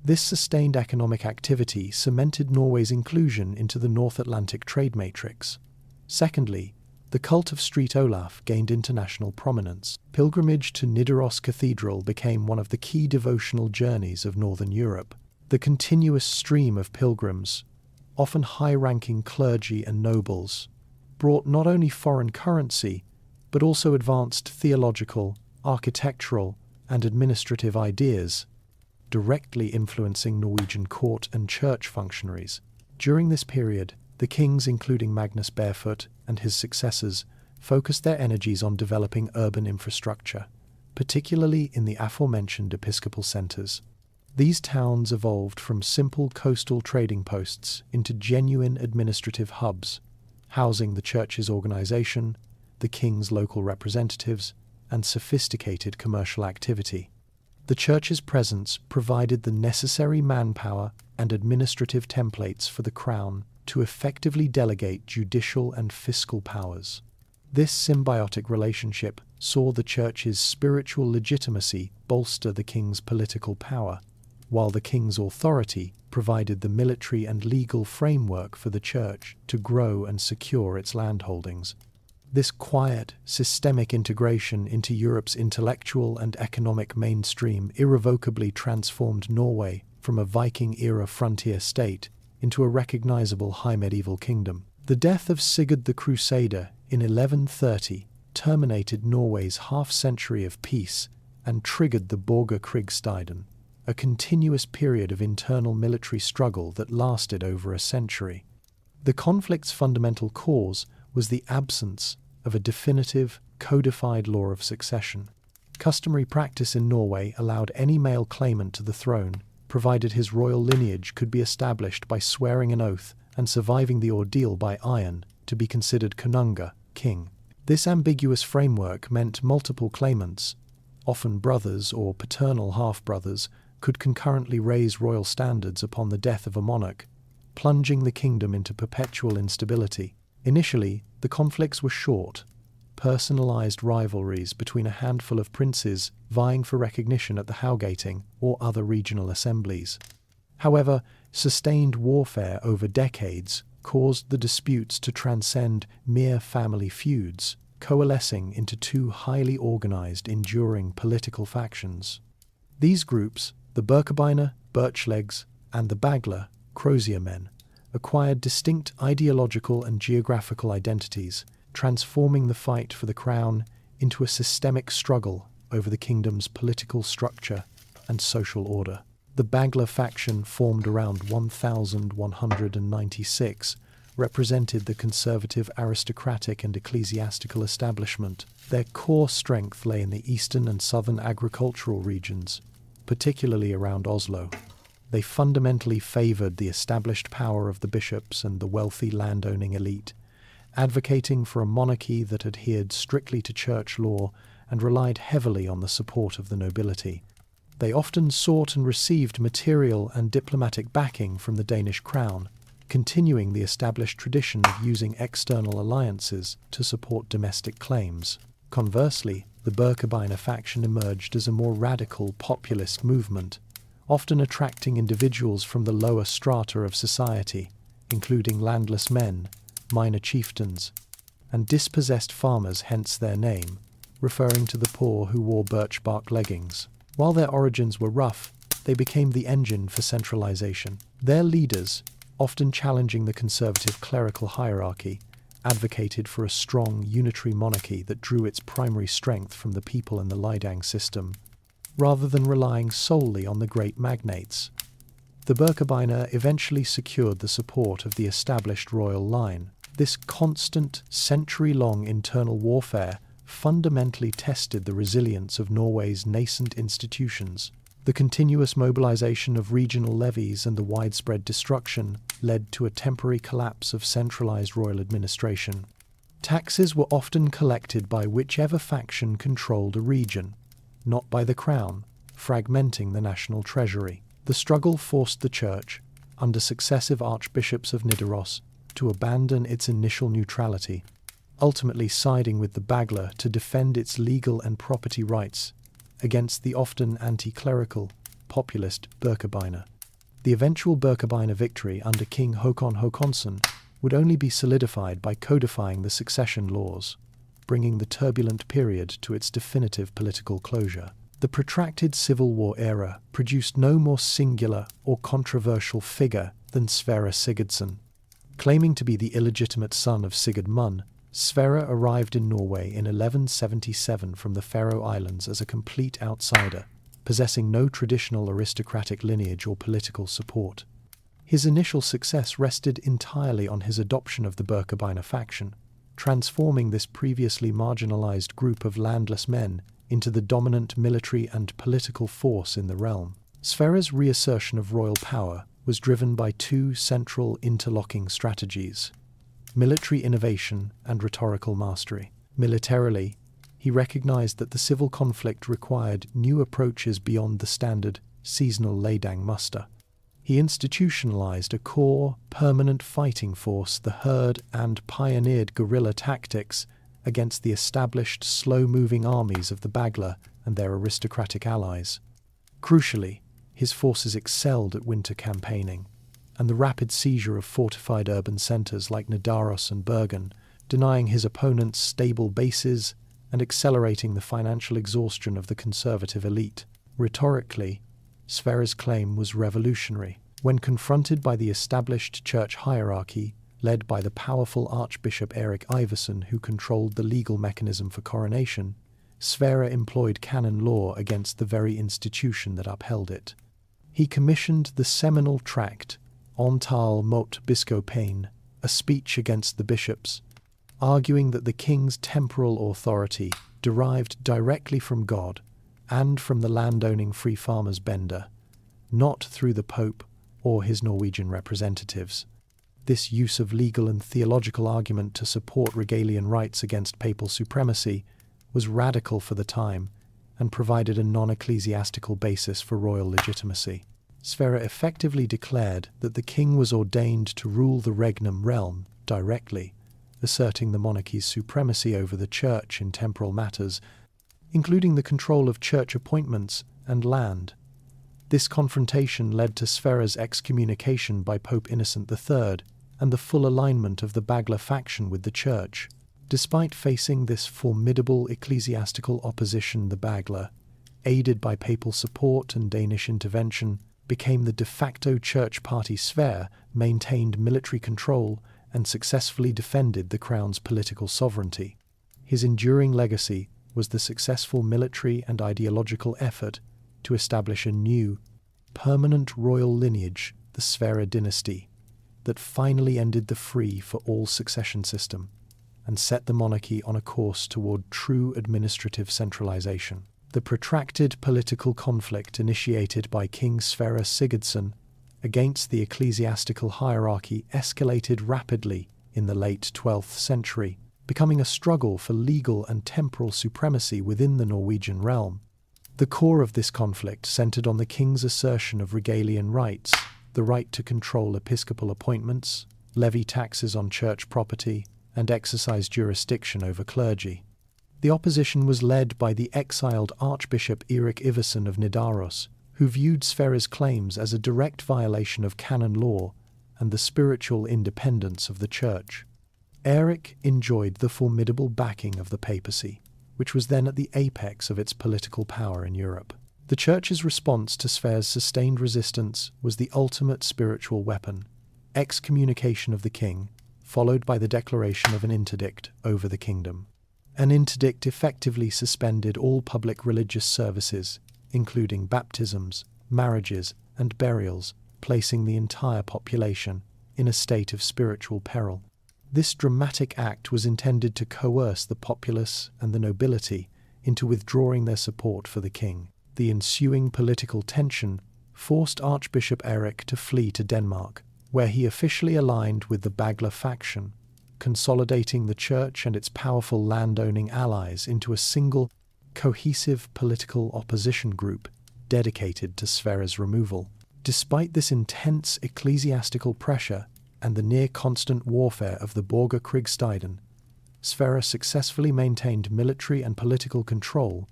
This sustained economic activity cemented Norway's inclusion into the North Atlantic trade matrix. Secondly, the cult of Street Olaf gained international prominence. Pilgrimage to Nidaros Cathedral became one of the key devotional journeys of Northern Europe. The continuous stream of pilgrims, often high-ranking clergy and nobles, brought not only foreign currency, but also advanced theological, architectural, and administrative ideas, directly influencing Norwegian court and church functionaries. During this period, the kings, including Magnus Barefoot and his successors, focused their energies on developing urban infrastructure, particularly in the aforementioned episcopal centres. These towns evolved from simple coastal trading posts into genuine administrative hubs, housing the church's organization, the king's local representatives, and sophisticated commercial activity. The church's presence provided the necessary manpower and administrative templates for the crown to effectively delegate judicial and fiscal powers. This symbiotic relationship saw the church's spiritual legitimacy bolster the king's political power, while the king's authority provided the military and legal framework for the church to grow and secure its landholdings. This quiet, systemic integration into Europe's intellectual and economic mainstream irrevocably transformed Norway from a Viking-era frontier state into a recognizable high medieval kingdom. The death of Sigurd the Crusader in 1130 terminated Norway's half-century of peace and triggered the Borgerkrigstiden, a continuous period of internal military struggle that lasted over a century. The conflict's fundamental cause was the absence of a definitive, codified law of succession. Customary practice in Norway allowed any male claimant to the throne, provided his royal lineage could be established by swearing an oath and surviving the ordeal by iron, to be considered konunga, king. This ambiguous framework meant multiple claimants, often brothers or paternal half-brothers, could concurrently raise royal standards upon the death of a monarch, plunging the kingdom into perpetual instability. Initially, the conflicts were short, personalized rivalries between a handful of princes vying for recognition at the Haugating or other regional assemblies. However, sustained warfare over decades caused the disputes to transcend mere family feuds, coalescing into two highly organized, enduring political factions. These groups, the Birkebeiner, Birchlegs, and the Bagler, Crozier men, acquired distinct ideological and geographical identities, transforming the fight for the crown into a systemic struggle over the kingdom's political structure and social order. The Bagler faction, formed around 1196, represented the conservative aristocratic and ecclesiastical establishment. Their core strength lay in the eastern and southern agricultural regions, particularly around Oslo. They fundamentally favoured the established power of the bishops and the wealthy landowning elite, advocating for a monarchy that adhered strictly to church law and relied heavily on the support of the nobility. They often sought and received material and diplomatic backing from the Danish crown, continuing the established tradition of using external alliances to support domestic claims. Conversely, the Birkebeiner faction emerged as a more radical populist movement, often attracting individuals from the lower strata of society, including landless men, minor chieftains, and dispossessed farmers, hence their name, referring to the poor who wore birch bark leggings. While their origins were rough, they became the engine for centralization. Their leaders, often challenging the conservative clerical hierarchy, advocated for a strong unitary monarchy that drew its primary strength from the people in the Lidang system, rather than relying solely on the great magnates. The Birkebeiner eventually secured the support of the established royal line. This constant, century-long internal warfare fundamentally tested the resilience of Norway's nascent institutions. The continuous mobilization of regional levies and the widespread destruction led to a temporary collapse of centralized royal administration. Taxes were often collected by whichever faction controlled a region, not by the crown, fragmenting the national treasury. The struggle forced the church, under successive archbishops of Nidaros, to abandon its initial neutrality, ultimately siding with the Bagler to defend its legal and property rights against the often anti-clerical, populist Birkebeiner. The eventual Birkebeiner victory under King Haakon Håkonsson would only be solidified by codifying the succession laws, bringing the turbulent period to its definitive political closure. The protracted Civil War era produced no more singular or controversial figure than Sverre Sigurdsson. Claiming to be the illegitimate son of Sigurd Munn, Sverre arrived in Norway in 1177 from the Faroe Islands as a complete outsider, possessing no traditional aristocratic lineage or political support. His initial success rested entirely on his adoption of the Birkebeiner faction, transforming this previously marginalized group of landless men into the dominant military and political force in the realm. Sverre's reassertion of royal power was driven by two central interlocking strategies: military innovation and rhetorical mastery. Militarily, he recognized that the civil conflict required new approaches beyond the standard seasonal Leidang muster. He institutionalized a core, permanent fighting force, the herd, and pioneered guerrilla tactics against the established, slow-moving armies of the Bagler and their aristocratic allies. Crucially, his forces excelled at winter campaigning, and the rapid seizure of fortified urban centers like Nidaros and Bergen, denying his opponents stable bases and accelerating the financial exhaustion of the conservative elite. Rhetorically, Sverre's claim was revolutionary. When confronted by the established church hierarchy, led by the powerful Archbishop Erik Iverson, who controlled the legal mechanism for coronation, Sverre employed canon law against the very institution that upheld it. He commissioned the seminal tract On Tal mot Biskopain, a speech against the bishops, arguing that the king's temporal authority derived directly from God and from the landowning free farmers Bender, not through the Pope or his Norwegian representatives. This use of legal and theological argument to support regalian rights against papal supremacy was radical for the time and provided a non-ecclesiastical basis for royal legitimacy. Sverre effectively declared that the king was ordained to rule the regnum realm directly, asserting the monarchy's supremacy over the church in temporal matters, including the control of church appointments and land. This confrontation led to Sverre's excommunication by Pope Innocent III and the full alignment of the Bagler faction with the church. Despite facing this formidable ecclesiastical opposition, the Bagler, aided by papal support and Danish intervention, became the de facto church party. Sverre maintained military control and successfully defended the crown's political sovereignty. His enduring legacy was the successful military and ideological effort to establish a new, permanent royal lineage, the Sverre dynasty, that finally ended the free-for-all succession system and set the monarchy on a course toward true administrative centralization. The protracted political conflict initiated by King Sverre Sigurdsson against the ecclesiastical hierarchy escalated rapidly in the late 12th century, becoming a struggle for legal and temporal supremacy within the Norwegian realm. The core of this conflict centered on the king's assertion of regalian rights, the right to control episcopal appointments, levy taxes on church property, and exercise jurisdiction over clergy. The opposition was led by the exiled Archbishop Erik Iversen of Nidaros, who viewed Sverre's claims as a direct violation of canon law and the spiritual independence of the Church. Erik enjoyed the formidable backing of the papacy, which was then at the apex of its political power in Europe. The Church's response to Sverre's sustained resistance was the ultimate spiritual weapon, excommunication of the king, followed by the declaration of an interdict over the kingdom. An interdict effectively suspended all public religious services, including baptisms, marriages, and burials, placing the entire population in a state of spiritual peril. This dramatic act was intended to coerce the populace and the nobility into withdrawing their support for the king. The ensuing political tension forced Archbishop Erik to flee to Denmark, where he officially aligned with the Bagler faction, consolidating the church and its powerful landowning allies into a single, cohesive political opposition group dedicated to Sverre's removal. Despite this intense ecclesiastical pressure and the near-constant warfare of the Borgerkrigstiden, Sverre successfully maintained military and political control,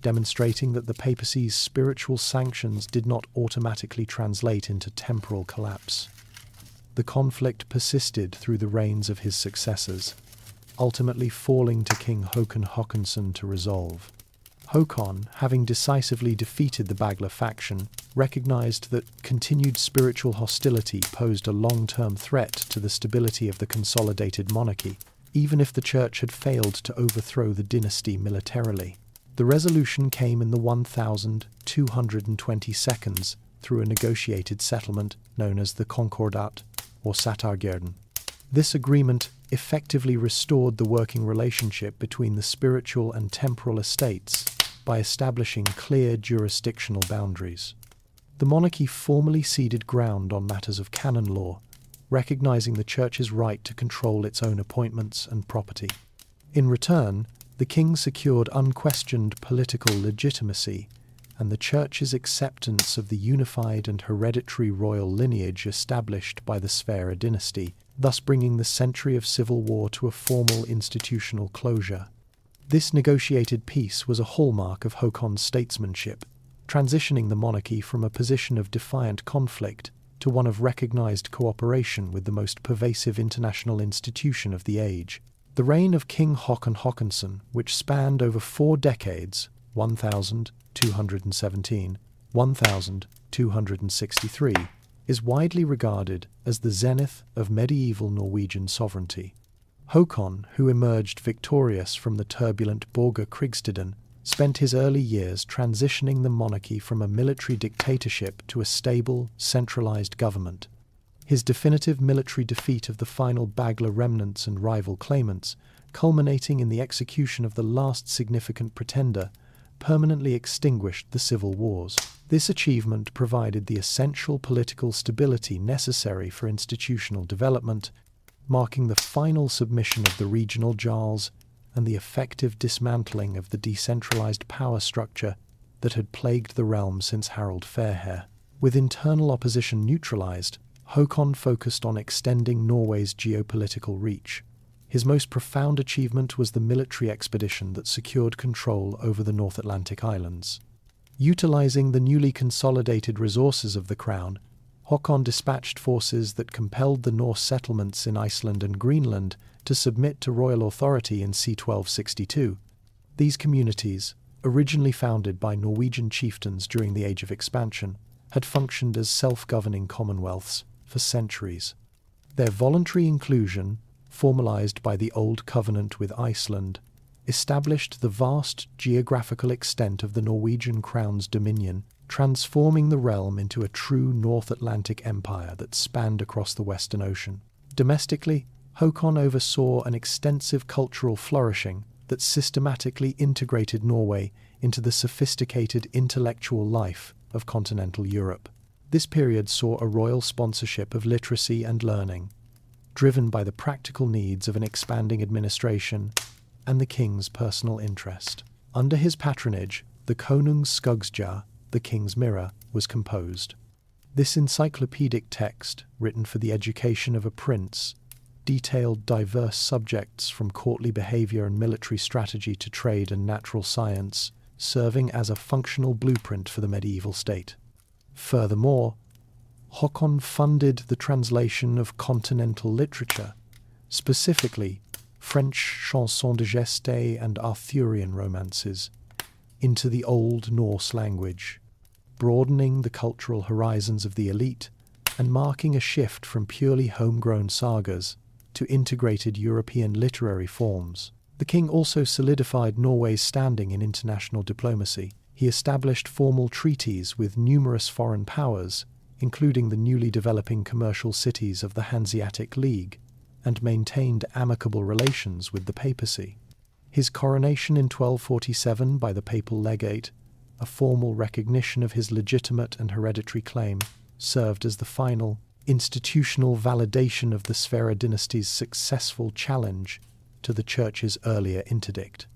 demonstrating that the papacy's spiritual sanctions did not automatically translate into temporal collapse. The conflict persisted through the reigns of his successors, ultimately falling to King Haakon Haakonsson to resolve. Haakon, having decisively defeated the Bagler faction, recognized that continued spiritual hostility posed a long-term threat to the stability of the consolidated monarchy, even if the church had failed to overthrow the dynasty militarily. The resolution came in the 1222 through a negotiated settlement known as the Concordat, or Satargjerden. This agreement effectively restored the working relationship between the spiritual and temporal estates by establishing clear jurisdictional boundaries. The monarchy formally ceded ground on matters of canon law, recognizing the Church's right to control its own appointments and property. In return, the king secured unquestioned political legitimacy and the Church's acceptance of the unified and hereditary royal lineage established by the Sverre dynasty, thus bringing the century of civil war to a formal institutional closure. This negotiated peace was a hallmark of Haakon's statesmanship, transitioning the monarchy from a position of defiant conflict to one of recognized cooperation with the most pervasive international institution of the age. The reign of King Haakon Haakonsson, which spanned over 4 decades, 1217–1263, is widely regarded as the zenith of medieval Norwegian sovereignty. Haakon, who emerged victorious from the turbulent Borgerkrigstiden, spent his early years transitioning the monarchy from a military dictatorship to a stable, centralized government. His definitive military defeat of the final Bagler remnants and rival claimants, culminating in the execution of the last significant pretender, permanently extinguished the civil wars. This achievement provided the essential political stability necessary for institutional development, marking the final submission of the regional jarls and the effective dismantling of the decentralized power structure that had plagued the realm since Harald Fairhair. With internal opposition neutralized, Haakon focused on extending Norway's geopolitical reach. His most profound achievement was the military expedition that secured control over the North Atlantic islands. Utilizing the newly consolidated resources of the crown, Haakon dispatched forces that compelled the Norse settlements in Iceland and Greenland to submit to royal authority in c. 1262. These communities, originally founded by Norwegian chieftains during the Age of Expansion, had functioned as self-governing commonwealths for centuries. Their voluntary inclusion, formalized by the Old Covenant with Iceland, established the vast geographical extent of the Norwegian crown's dominion transforming the realm into a true North Atlantic empire that spanned across the Western Ocean. Domestically, Haakon oversaw an extensive cultural flourishing that systematically integrated Norway into the sophisticated intellectual life of continental Europe. This period saw a royal sponsorship of literacy and learning, driven by the practical needs of an expanding administration and the king's personal interest. Under his patronage, the Konungs Skuggsja, the King's Mirror, was composed. This encyclopedic text, written for the education of a prince, detailed diverse subjects from courtly behavior and military strategy to trade and natural science, serving as a functional blueprint for the medieval state. Furthermore, Haakon funded the translation of continental literature, specifically French chansons de geste and Arthurian romances, into the Old Norse language, broadening the cultural horizons of the elite and marking a shift from purely homegrown sagas to integrated European literary forms. The king also solidified Norway's standing in international diplomacy. He established formal treaties with numerous foreign powers, including the newly developing commercial cities of the Hanseatic League, and maintained amicable relations with the papacy. His coronation in 1247 by the papal legate, a formal recognition of his legitimate and hereditary claim, served as the final institutional validation of the Sverre dynasty's successful challenge to the Church's earlier interdict.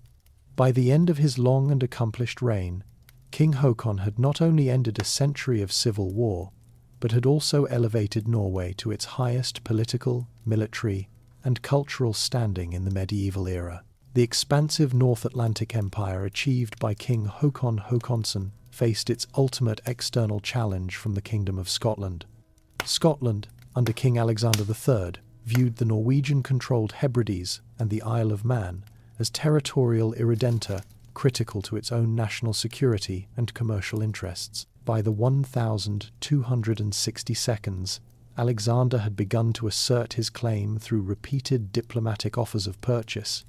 By the end of his long and accomplished reign, King Haakon had not only ended a century of civil war, but had also elevated Norway to its highest political, military, and cultural standing in the medieval era. The expansive North Atlantic Empire achieved by King Haakon Haakonsson faced its ultimate external challenge from the Kingdom of Scotland. Scotland, under King Alexander III, viewed the Norwegian-controlled Hebrides and the Isle of Man as territorial irredenta critical to its own national security and commercial interests. By the 1262, Alexander had begun to assert his claim through repeated diplomatic offers of purchase,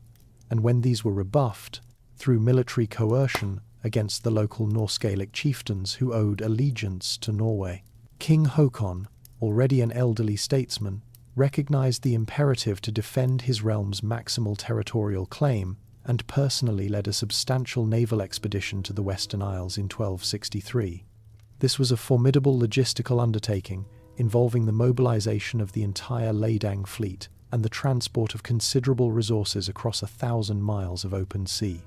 and when these were rebuffed, through military coercion against the local Norse Gaelic chieftains who owed allegiance to Norway. King Haakon, already an elderly statesman, recognized the imperative to defend his realm's maximal territorial claim and personally led a substantial naval expedition to the Western Isles in 1263. This was a formidable logistical undertaking involving the mobilization of the entire Ladang fleet and the transport of considerable resources across 1,000 miles of open sea.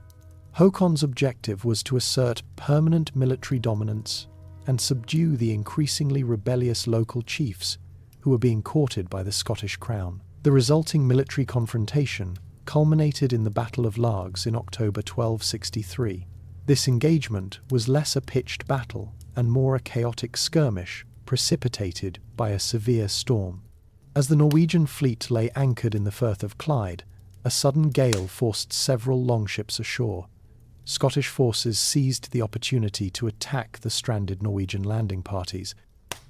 Haakon's objective was to assert permanent military dominance and subdue the increasingly rebellious local chiefs who were being courted by the Scottish crown. The resulting military confrontation culminated in the Battle of Largs in October 1263. This engagement was less a pitched battle and more a chaotic skirmish precipitated by a severe storm. As the Norwegian fleet lay anchored in the Firth of Clyde, a sudden gale forced several longships ashore. Scottish forces seized the opportunity to attack the stranded Norwegian landing parties.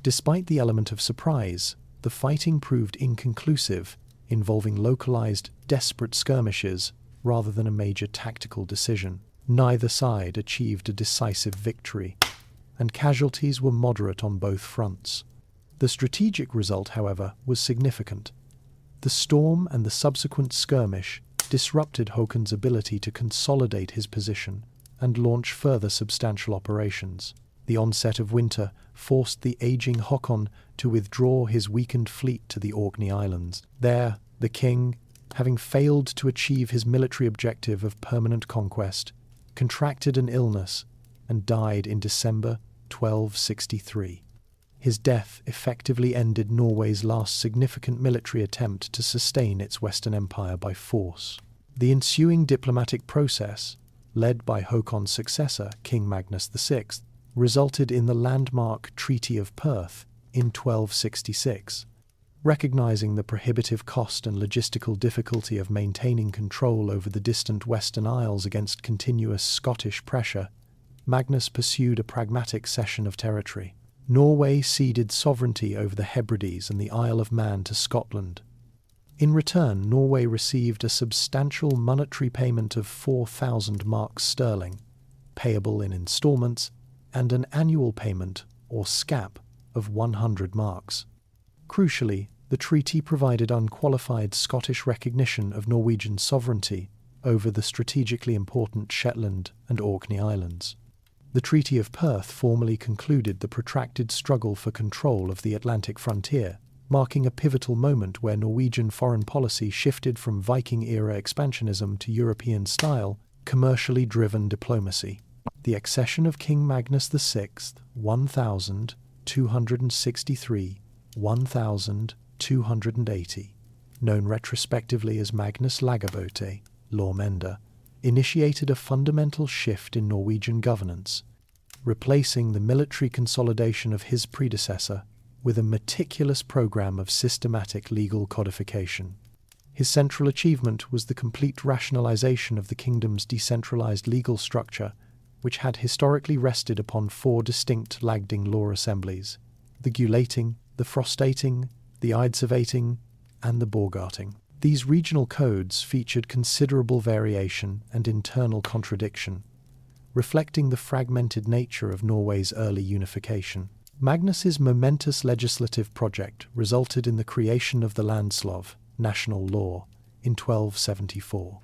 Despite the element of surprise, the fighting proved inconclusive, involving localized, desperate skirmishes rather than a major tactical decision. Neither side achieved a decisive victory, and casualties were moderate on both fronts. The strategic result, however, was significant. The storm and the subsequent skirmish disrupted Haakon's ability to consolidate his position and launch further substantial operations. The onset of winter forced the aging Haakon to withdraw his weakened fleet to the Orkney Islands. There, the king, having failed to achieve his military objective of permanent conquest, contracted an illness and died in December 1263. His death effectively ended Norway's last significant military attempt to sustain its Western Empire by force. The ensuing diplomatic process, led by Haakon's successor, King Magnus VI, resulted in the landmark Treaty of Perth in 1266. Recognizing the prohibitive cost and logistical difficulty of maintaining control over the distant Western Isles against continuous Scottish pressure, Magnus pursued a pragmatic cession of territory. Norway ceded sovereignty over the Hebrides and the Isle of Man to Scotland. In return, Norway received a substantial monetary payment of 4,000 marks sterling, payable in installments and an annual payment, or scap, of 100 marks. Crucially, the treaty provided unqualified Scottish recognition of Norwegian sovereignty over the strategically important Shetland and Orkney Islands. The Treaty of Perth formally concluded the protracted struggle for control of the Atlantic frontier, marking a pivotal moment where Norwegian foreign policy shifted from Viking-era expansionism to European-style, commercially driven diplomacy. The accession of King Magnus VI, 1263–1280, known retrospectively as Magnus Lagabøte, Lawmender, initiated a fundamental shift in Norwegian governance, replacing the military consolidation of his predecessor with a meticulous program of systematic legal codification. His central achievement was the complete rationalization of the kingdom's decentralized legal structure, which had historically rested upon 4 distinct Lagding law assemblies: the Gulating, the Frostating, the Eidsivating, and the Borgarting. These regional codes featured considerable variation and internal contradiction, reflecting the fragmented nature of Norway's early unification. Magnus's momentous legislative project resulted in the creation of the Landslov, national law, in 1274.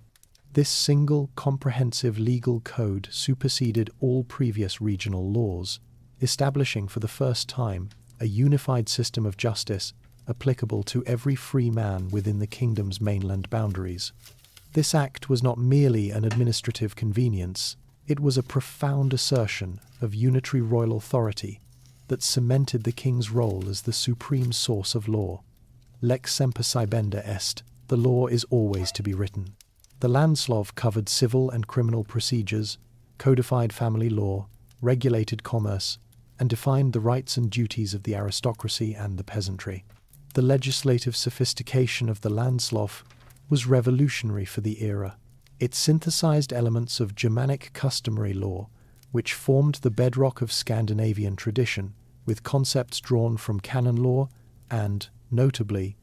This single, comprehensive legal code superseded all previous regional laws, establishing for the first time a unified system of justice applicable to every free man within the kingdom's mainland boundaries. This act was not merely an administrative convenience, it was a profound assertion of unitary royal authority that cemented the king's role as the supreme source of law. Lex semper sibenda est, the law is always to be written. The Landslov covered civil and criminal procedures, codified family law, regulated commerce, and defined the rights and duties of the aristocracy and the peasantry. The legislative sophistication of the Landslov was revolutionary for the era. It synthesized elements of Germanic customary law, which formed the bedrock of Scandinavian tradition, with concepts drawn from canon law and, notably,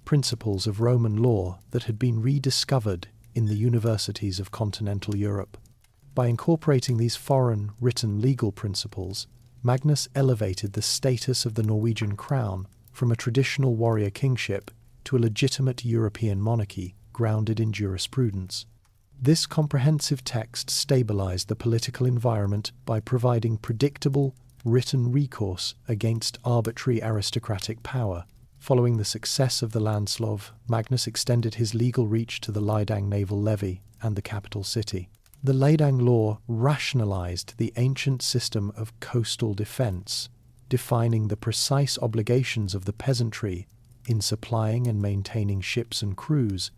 principles of Roman law that had been rediscovered in the universities of continental Europe. By incorporating these foreign, written legal principles, Magnus elevated the status of the Norwegian crown from a traditional warrior kingship to a legitimate European monarchy grounded in jurisprudence. This comprehensive text stabilized the political environment by providing predictable, written recourse against arbitrary aristocratic power. Following the success of the Landslov, Magnus extended his legal reach to the Leidang naval levy and the capital city. The Leidang law rationalized the ancient system of coastal defense, defining the precise obligations of the peasantry in supplying and maintaining ships and crews,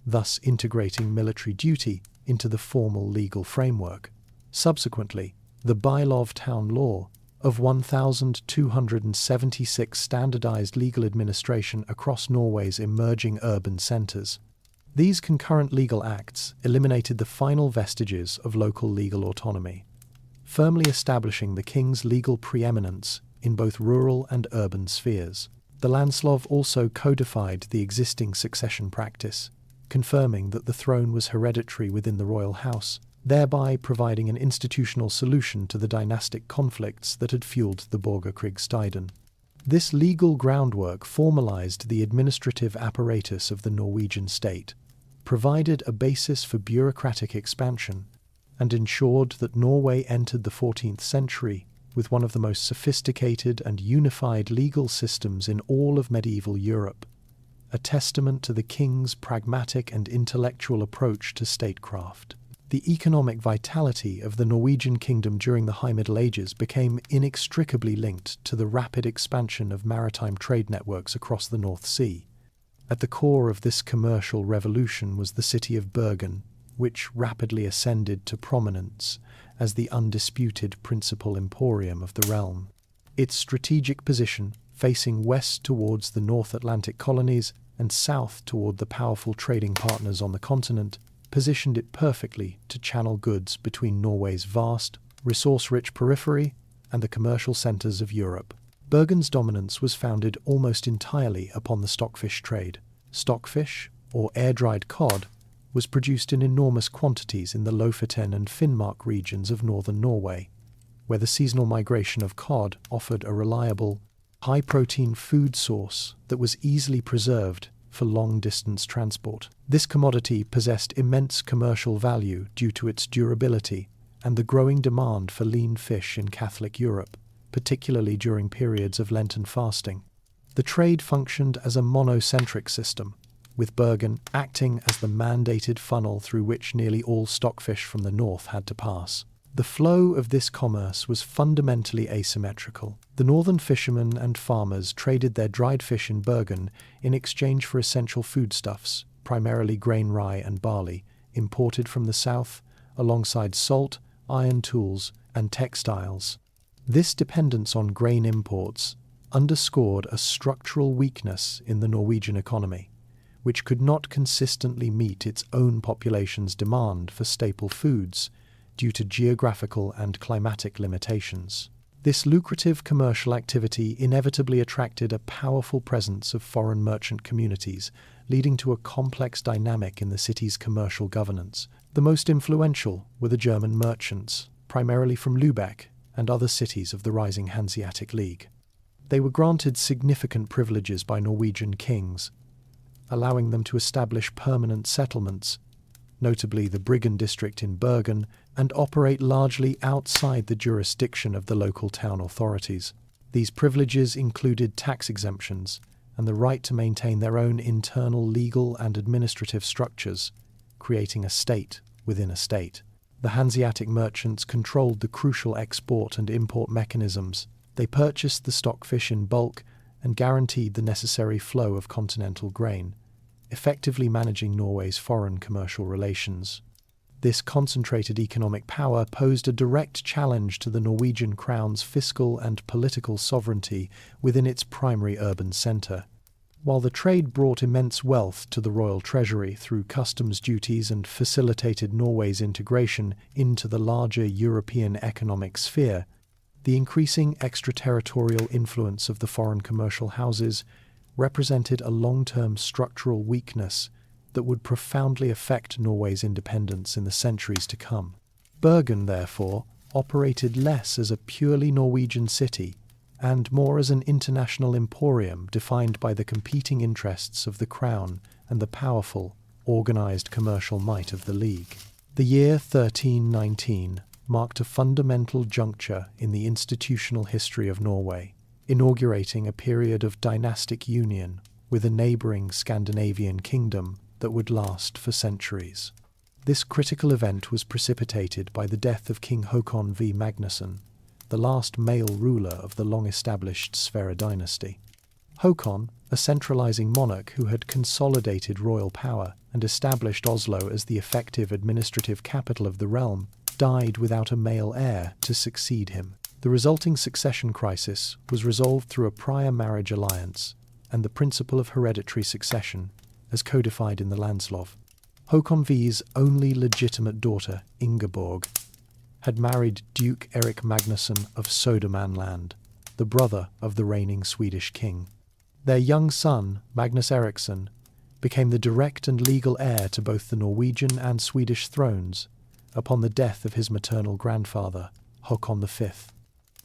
thus integrating military duty into the formal legal framework. Subsequently, the Bylov town law of 1,276 standardized legal administration across Norway's emerging urban centres. These concurrent legal acts eliminated the final vestiges of local legal autonomy, firmly establishing the king's legal preeminence in both rural and urban spheres. The Landslov also codified the existing succession practice, confirming that the throne was hereditary within the royal house, thereby providing an institutional solution to the dynastic conflicts that had fueled the Borgerkrigstiden. This legal groundwork formalized the administrative apparatus of the Norwegian state, provided a basis for bureaucratic expansion, and ensured that Norway entered the 14th century with one of the most sophisticated and unified legal systems in all of medieval Europe, a testament to the king's pragmatic and intellectual approach to statecraft. The economic vitality of the Norwegian kingdom during the High Middle Ages became inextricably linked to the rapid expansion of maritime trade networks across the North Sea. At the core of this commercial revolution was the city of Bergen, which rapidly ascended to prominence as the undisputed principal emporium of the realm. Its strategic position, facing west towards the North Atlantic colonies and south toward the powerful trading partners on the continent, positioned it perfectly to channel goods between Norway's vast, resource-rich periphery and the commercial centres of Europe. Bergen's dominance was founded almost entirely upon the stockfish trade. Stockfish, or air-dried cod, was produced in enormous quantities in the Lofoten and Finnmark regions of northern Norway, where the seasonal migration of cod offered a reliable, high-protein food source that was easily preserved for long-distance transport. This commodity possessed immense commercial value due to its durability and the growing demand for lean fish in Catholic Europe, particularly during periods of Lenten fasting. The trade functioned as a monocentric system, with Bergen acting as the mandated funnel through which nearly all stockfish from the north had to pass. The flow of this commerce was fundamentally asymmetrical. The northern fishermen and farmers traded their dried fish in Bergen in exchange for essential foodstuffs, primarily grain rye and barley, imported from the south, alongside salt, iron tools, and textiles. This dependence on grain imports underscored a structural weakness in the Norwegian economy, which could not consistently meet its own population's demand for staple foods due to geographical and climatic limitations. This lucrative commercial activity inevitably attracted a powerful presence of foreign merchant communities, leading to a complex dynamic in the city's commercial governance. The most influential were the German merchants, primarily from Lübeck and other cities of the rising Hanseatic League. They were granted significant privileges by Norwegian kings, allowing them to establish permanent settlements, notably the Briggen district in Bergen, and operate largely outside the jurisdiction of the local town authorities. These privileges included tax exemptions and the right to maintain their own internal legal and administrative structures, creating a state within a state. The Hanseatic merchants controlled the crucial export and import mechanisms. They purchased the stockfish in bulk and guaranteed the necessary flow of continental grain, effectively managing Norway's foreign commercial relations. This concentrated economic power posed a direct challenge to the Norwegian crown's fiscal and political sovereignty within its primary urban centre. While the trade brought immense wealth to the royal treasury through customs duties and facilitated Norway's integration into the larger European economic sphere, the increasing extraterritorial influence of the foreign commercial houses represented a long-term structural weakness that would profoundly affect Norway's independence in the centuries to come. Bergen, therefore, operated less as a purely Norwegian city and more as an international emporium defined by the competing interests of the crown and the powerful, organized commercial might of the League. The year 1319 marked a fundamental juncture in the institutional history of Norway, inaugurating a period of dynastic union with a neighbouring Scandinavian kingdom that would last for centuries. This critical event was precipitated by the death of King Haakon IV Magnusson, the last male ruler of the long-established Sverre dynasty. Haakon, a centralizing monarch who had consolidated royal power and established Oslo as the effective administrative capital of the realm, died without a male heir to succeed him. The resulting succession crisis was resolved through a prior marriage alliance and the principle of hereditary succession, as codified in the Landslov. Haakon V's only legitimate daughter, Ingeborg, had married Duke Erik Magnusson of Södermanland, the brother of the reigning Swedish king. Their young son, Magnus Eriksson, became the direct and legal heir to both the Norwegian and Swedish thrones upon the death of his maternal grandfather, Haakon V.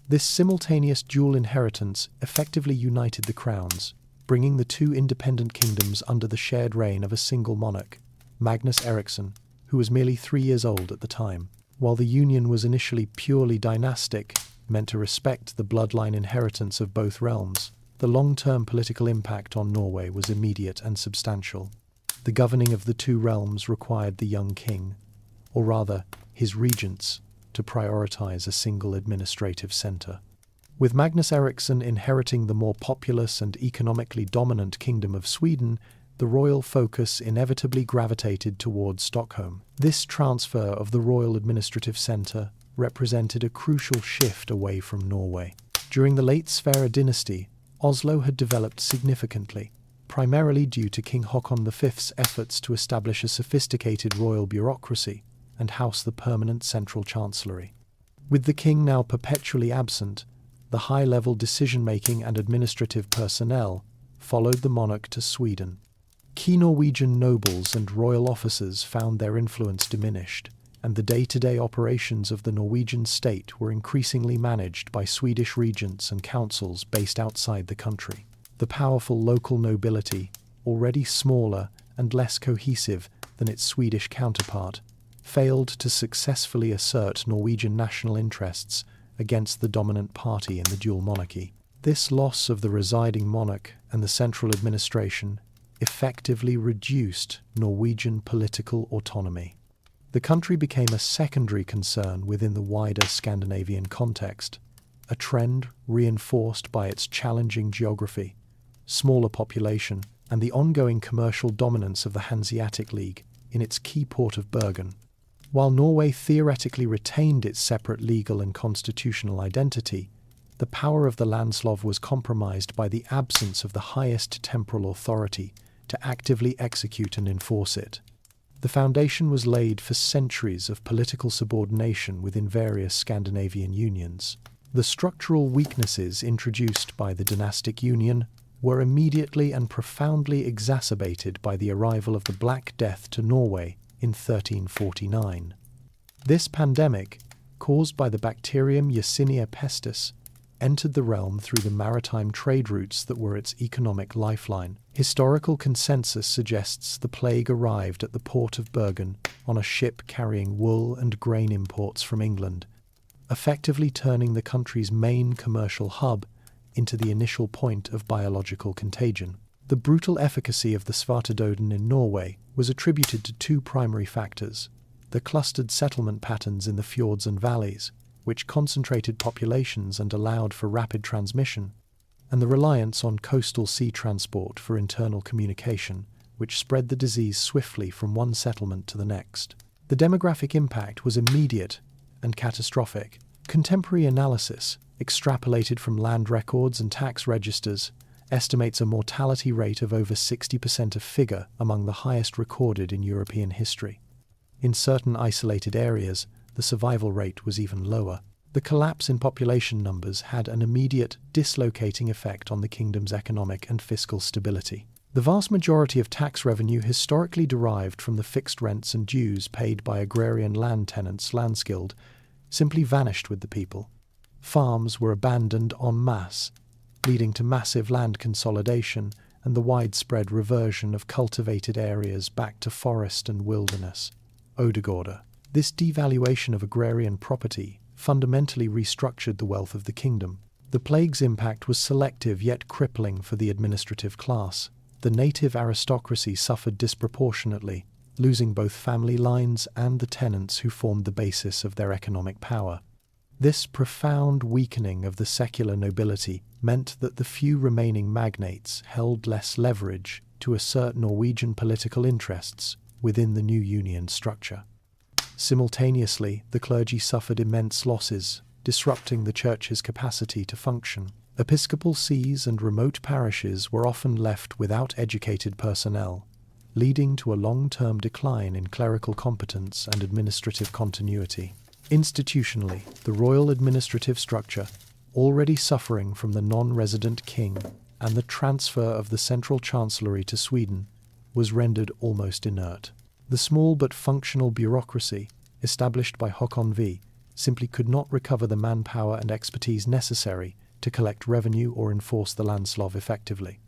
This simultaneous dual inheritance effectively united the crowns, bringing the two independent kingdoms under the shared reign of a single monarch, Magnus Eriksson, who was merely 3 years old at the time. While the union was initially purely dynastic, meant to respect the bloodline inheritance of both realms, the long-term political impact on Norway was immediate and substantial. The governing of the two realms required the young king, or rather, his regents, to prioritize a single administrative centre. With Magnus Eriksson inheriting the more populous and economically dominant Kingdom of Sweden, the royal focus inevitably gravitated towards Stockholm. This transfer of the royal administrative centre represented a crucial shift away from Norway. During the late Sverre dynasty, Oslo had developed significantly, primarily due to King Haakon V's efforts to establish a sophisticated royal bureaucracy and house the permanent central chancellery. With the king now perpetually absent, the high-level decision-making and administrative personnel followed the monarch to Sweden. Key Norwegian nobles and royal officers found their influence diminished, and the day-to-day operations of the Norwegian state were increasingly managed by Swedish regents and councils based outside the country. The powerful local nobility, already smaller and less cohesive than its Swedish counterpart, failed to successfully assert Norwegian national interests against the dominant party in the dual monarchy. This loss of the residing monarch and the central administration effectively reduced Norwegian political autonomy. The country became a secondary concern within the wider Scandinavian context, a trend reinforced by its challenging geography, smaller population, and the ongoing commercial dominance of the Hanseatic League in its key port of Bergen. While Norway theoretically retained its separate legal and constitutional identity, the power of the landslov was compromised by the absence of the highest temporal authority to actively execute and enforce it. The foundation was laid for centuries of political subordination within various Scandinavian unions. The structural weaknesses introduced by the dynastic union were immediately and profoundly exacerbated by the arrival of the Black Death to Norway in 1349. This pandemic, caused by the bacterium Yersinia pestis, entered the realm through the maritime trade routes that were its economic lifeline. Historical consensus suggests the plague arrived at the port of Bergen on a ship carrying wool and grain imports from England, effectively turning the country's main commercial hub into the initial point of biological contagion. The brutal efficacy of the svartedauden in Norway was attributed to two primary factors: the clustered settlement patterns in the fjords and valleys, which concentrated populations and allowed for rapid transmission, and the reliance on coastal sea transport for internal communication, which spread the disease swiftly from one settlement to the next. The demographic impact was immediate and catastrophic. Contemporary analysis, extrapolated from land records and tax registers, estimates a mortality rate of over 60%, a figure among the highest recorded in European history. In certain isolated areas, the survival rate was even lower. The collapse in population numbers had an immediate dislocating effect on the kingdom's economic and fiscal stability. The vast majority of tax revenue historically derived from the fixed rents and dues paid by agrarian land tenants, landsgild, simply vanished with the people. Farms were abandoned en masse, leading to massive land consolidation and the widespread reversion of cultivated areas back to forest and wilderness. Odegårder. This devaluation of agrarian property fundamentally restructured the wealth of the kingdom. The plague's impact was selective yet crippling for the administrative class. The native aristocracy suffered disproportionately, losing both family lines and the tenants who formed the basis of their economic power. This profound weakening of the secular nobility meant that the few remaining magnates held less leverage to assert Norwegian political interests within the new union structure. Simultaneously, the clergy suffered immense losses, disrupting the church's capacity to function. Episcopal sees and remote parishes were often left without educated personnel, leading to a long-term decline in clerical competence and administrative continuity. Institutionally, the royal administrative structure, already suffering from the non-resident king and the transfer of the central chancellery to Sweden, was rendered almost inert. The small but functional bureaucracy, established by Haakon IV, simply could not recover the manpower and expertise necessary to collect revenue or enforce the landslov effectively.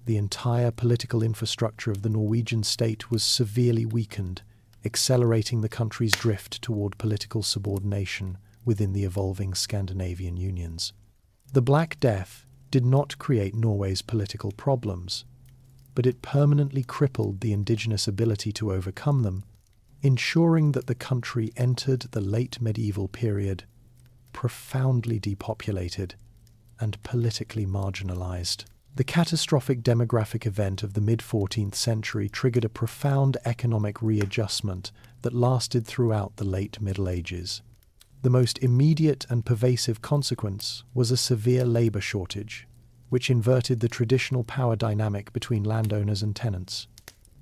The entire political infrastructure of the Norwegian state was severely weakened, accelerating the country's drift toward political subordination within the evolving Scandinavian unions. The Black Death did not create Norway's political problems, but it permanently crippled the indigenous ability to overcome them, ensuring that the country entered the late medieval period profoundly depopulated and politically marginalized. The catastrophic demographic event of the mid-14th century triggered a profound economic readjustment that lasted throughout the late Middle Ages. The most immediate and pervasive consequence was a severe labor shortage, which inverted the traditional power dynamic between landowners and tenants.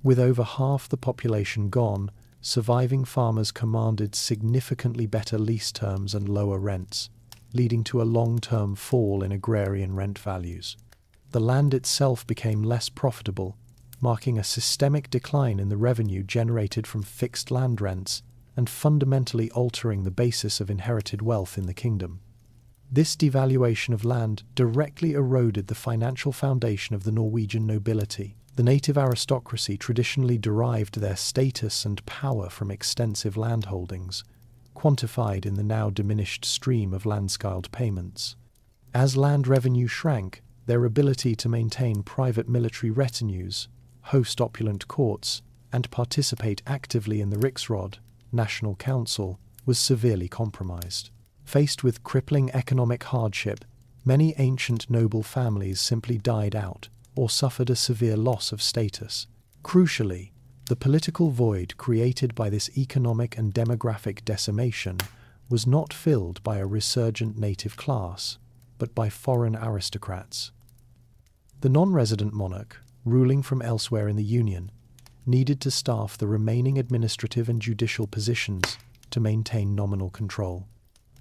With over half the population gone, surviving farmers commanded significantly better lease terms and lower rents, leading to a long-term fall in agrarian rent values. The land itself became less profitable, marking a systemic decline in the revenue generated from fixed land rents and fundamentally altering the basis of inherited wealth in the kingdom. This devaluation of land directly eroded the financial foundation of the Norwegian nobility. The native aristocracy traditionally derived their status and power from extensive landholdings, quantified in the now diminished stream of landskald payments. As land revenue shrank, their ability to maintain private military retinues, host opulent courts, and participate actively in the Riksråd, National Council, was severely compromised. Faced with crippling economic hardship, many ancient noble families simply died out or suffered a severe loss of status. Crucially, the political void created by this economic and demographic decimation was not filled by a resurgent native class, but by foreign aristocrats. The non-resident monarch, ruling from elsewhere in the Union, needed to staff the remaining administrative and judicial positions to maintain nominal control.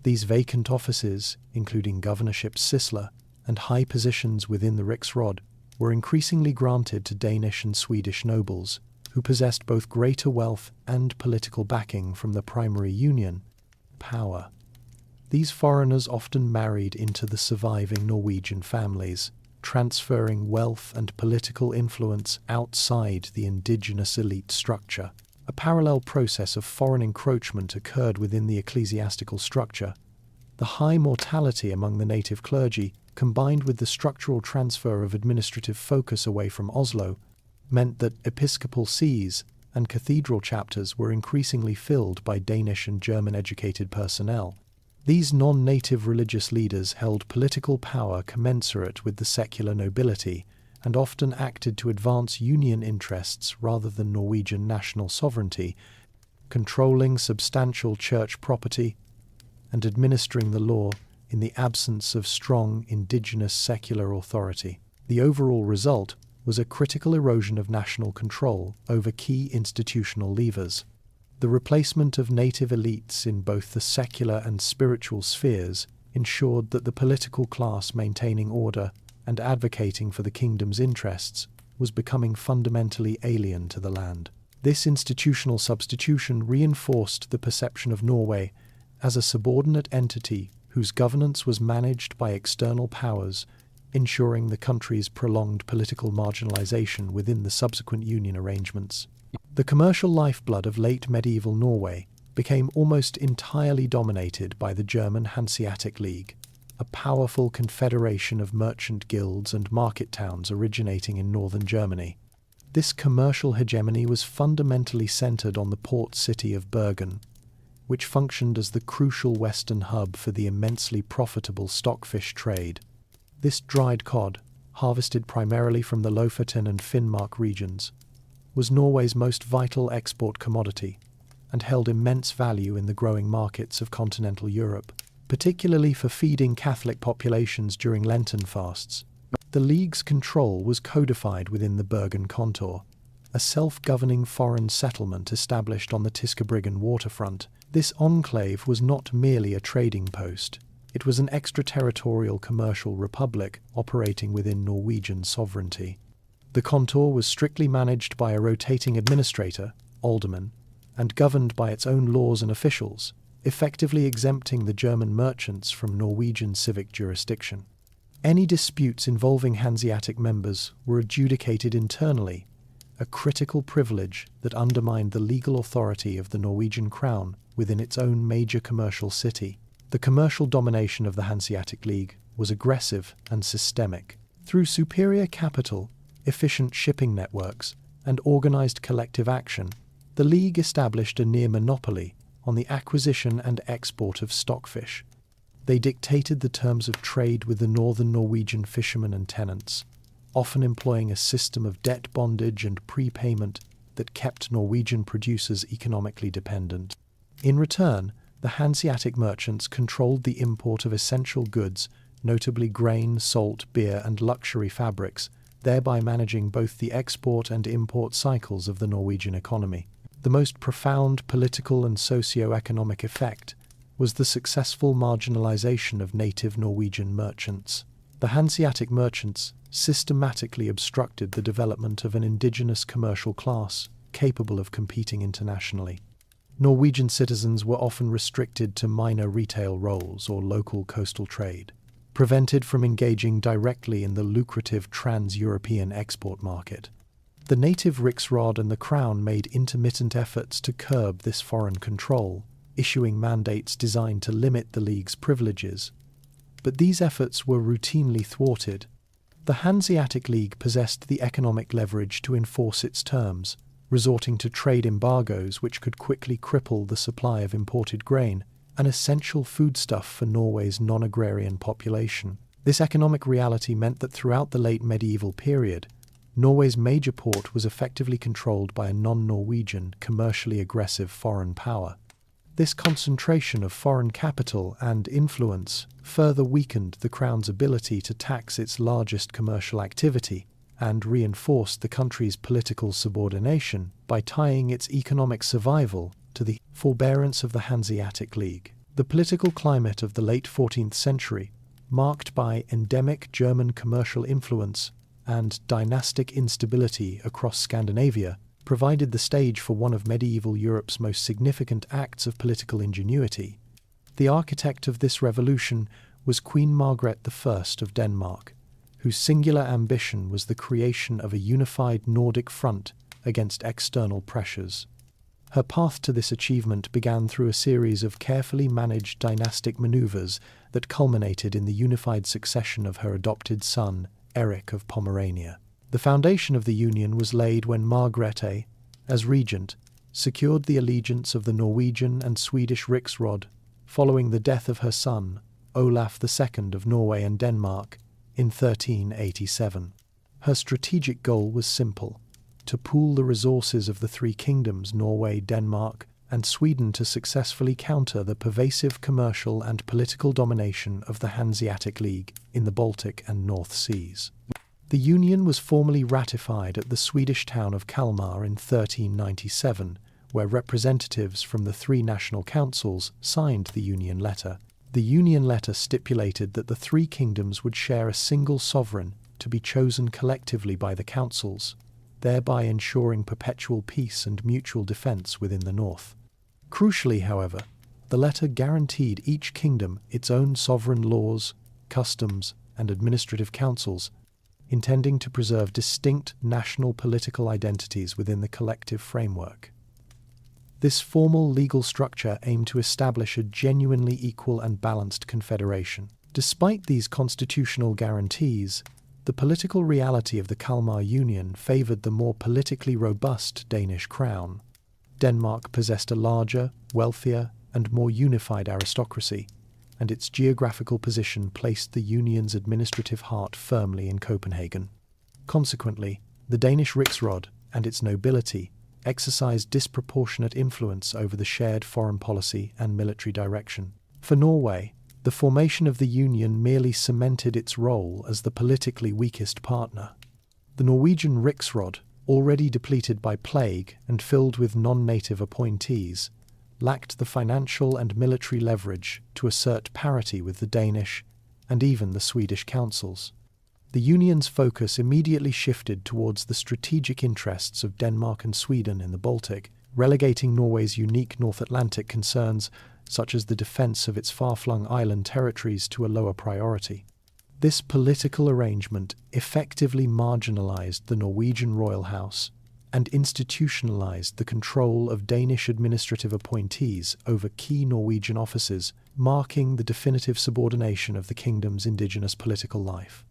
These vacant offices, including governorships Sisler and high positions within the Riksråd, were increasingly granted to Danish and Swedish nobles, who possessed both greater wealth and political backing from the primary union, power. These foreigners often married into the surviving Norwegian families, transferring wealth and political influence outside the indigenous elite structure. A parallel process of foreign encroachment occurred within the ecclesiastical structure. The high mortality among the native clergy, combined with the structural transfer of administrative focus away from Oslo, meant that episcopal sees and cathedral chapters were increasingly filled by Danish and German-educated personnel. These non-native religious leaders held political power commensurate with the secular nobility, and often acted to advance Union interests rather than Norwegian national sovereignty, controlling substantial church property and administering the law in the absence of strong indigenous secular authority. The overall result was a critical erosion of national control over key institutional levers. The replacement of native elites in both the secular and spiritual spheres ensured that the political class maintaining order and advocating for the kingdom's interests was becoming fundamentally alien to the land. This institutional substitution reinforced the perception of Norway as a subordinate entity whose governance was managed by external powers, ensuring the country's prolonged political marginalization within the subsequent union arrangements. The commercial lifeblood of late medieval Norway became almost entirely dominated by the German Hanseatic League, a powerful confederation of merchant guilds and market towns originating in northern Germany. This commercial hegemony was fundamentally centered on the port city of Bergen, which functioned as the crucial western hub for the immensely profitable stockfish trade. This dried cod, harvested primarily from the Lofoten and Finnmark regions, was Norway's most vital export commodity and held immense value in the growing markets of continental Europe, particularly for feeding Catholic populations during Lenten fasts. The League's control was codified within the Bergen contour, a self-governing foreign settlement established on the Tiskebryggen waterfront. This enclave was not merely a trading post. It was an extraterritorial commercial republic operating within Norwegian sovereignty. The contour was strictly managed by a rotating administrator, alderman, and governed by its own laws and officials, effectively exempting the German merchants from Norwegian civic jurisdiction. Any disputes involving Hanseatic members were adjudicated internally, a critical privilege that undermined the legal authority of the Norwegian crown within its own major commercial city. The commercial domination of the Hanseatic League was aggressive and systemic. Through superior capital, efficient shipping networks, and organized collective action, the League established a near monopoly on the acquisition and export of stockfish. They dictated the terms of trade with the northern Norwegian fishermen and tenants, often employing a system of debt bondage and prepayment that kept Norwegian producers economically dependent. In return, the Hanseatic merchants controlled the import of essential goods, notably grain, salt, beer, and luxury fabrics, thereby managing both the export and import cycles of the Norwegian economy. The most profound political and socio-economic effect was the successful marginalization of native Norwegian merchants. The Hanseatic merchants systematically obstructed the development of an indigenous commercial class capable of competing internationally. Norwegian citizens were often restricted to minor retail roles or local coastal trade, prevented from engaging directly in the lucrative trans-European export market. The native riksråd and the crown made intermittent efforts to curb this foreign control, issuing mandates designed to limit the League's privileges. But these efforts were routinely thwarted. The Hanseatic League possessed the economic leverage to enforce its terms, resorting to trade embargoes which could quickly cripple the supply of imported grain, an essential foodstuff for Norway's non-agrarian population. This economic reality meant that throughout the late medieval period, Norway's major port was effectively controlled by a non-Norwegian, commercially aggressive foreign power. This concentration of foreign capital and influence further weakened the crown's ability to tax its largest commercial activity and reinforced the country's political subordination by tying its economic survival to the forbearance of the Hanseatic League. The political climate of the late 14th century, marked by endemic German commercial influence and dynastic instability across Scandinavia, provided the stage for one of medieval Europe's most significant acts of political ingenuity. The architect of this revolution was Queen Margaret I of Denmark, whose singular ambition was the creation of a unified Nordic front against external pressures. Her path to this achievement began through a series of carefully managed dynastic maneuvers that culminated in the unified succession of her adopted son, Eric of Pomerania. The foundation of the union was laid when Margrethe, as regent, secured the allegiance of the Norwegian and Swedish riksråd following the death of her son, Olaf II of Norway and Denmark, in 1387. Her strategic goal was simple: to pool the resources of the three kingdoms, Norway, Denmark, and Sweden, to successfully counter the pervasive commercial and political domination of the Hanseatic League in the Baltic and North Seas. The union was formally ratified at the Swedish town of Kalmar in 1397, where representatives from the three national councils signed the union letter. The union letter stipulated that the three kingdoms would share a single sovereign to be chosen collectively by the councils, thereby ensuring perpetual peace and mutual defence within the north. Crucially, however, the letter guaranteed each kingdom its own sovereign laws, customs, and administrative councils, intending to preserve distinct national political identities within the collective framework. This formal legal structure aimed to establish a genuinely equal and balanced confederation. Despite these constitutional guarantees, the political reality of the Kalmar Union favoured the more politically robust Danish crown. Denmark possessed a larger, wealthier, and more unified aristocracy, and its geographical position placed the Union's administrative heart firmly in Copenhagen. Consequently, the Danish riksråd and its nobility exercised disproportionate influence over the shared foreign policy and military direction. For Norway, the formation of the Union merely cemented its role as the politically weakest partner. The Norwegian riksråd, already depleted by plague and filled with non-native appointees, lacked the financial and military leverage to assert parity with the Danish and even the Swedish councils. The Union's focus immediately shifted towards the strategic interests of Denmark and Sweden in the Baltic, relegating Norway's unique North Atlantic concerns, such as the defence of its far-flung island territories, to a lower priority. This political arrangement effectively marginalised the Norwegian royal house and institutionalised the control of Danish administrative appointees over key Norwegian offices, marking the definitive subordination of the kingdom's indigenous political life.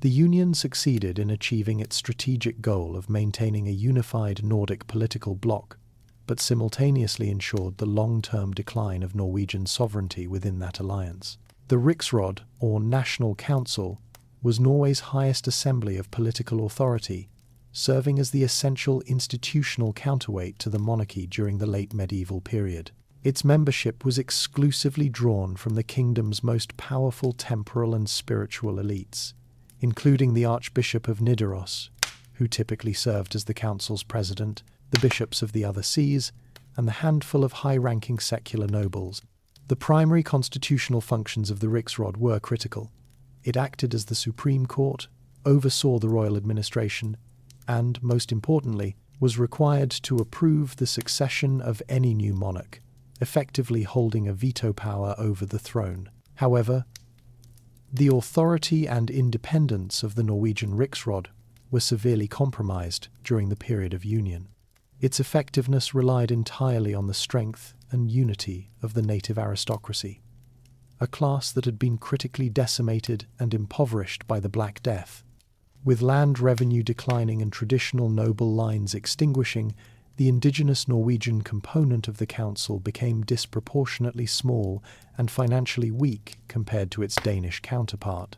The Union succeeded in achieving its strategic goal of maintaining a unified Nordic political bloc, but simultaneously ensured the long-term decline of Norwegian sovereignty within that alliance. The riksråd, or National Council, was Norway's highest assembly of political authority, serving as the essential institutional counterweight to the monarchy during the late medieval period. Its membership was exclusively drawn from the kingdom's most powerful temporal and spiritual elites, including the Archbishop of Nidaros, who typically served as the council's president, the bishops of the other sees, and the handful of high-ranking secular nobles. The primary constitutional functions of the riksråd were critical. It acted as the supreme court, oversaw the royal administration, and, most importantly, was required to approve the succession of any new monarch, effectively holding a veto power over the throne. However, the authority and independence of the Norwegian riksråd were severely compromised during the period of union. Its effectiveness relied entirely on the strength and unity of the native aristocracy, a class that had been critically decimated and impoverished by the Black Death. With land revenue declining and traditional noble lines extinguishing, the indigenous Norwegian component of the council became disproportionately small and financially weak compared to its Danish counterpart.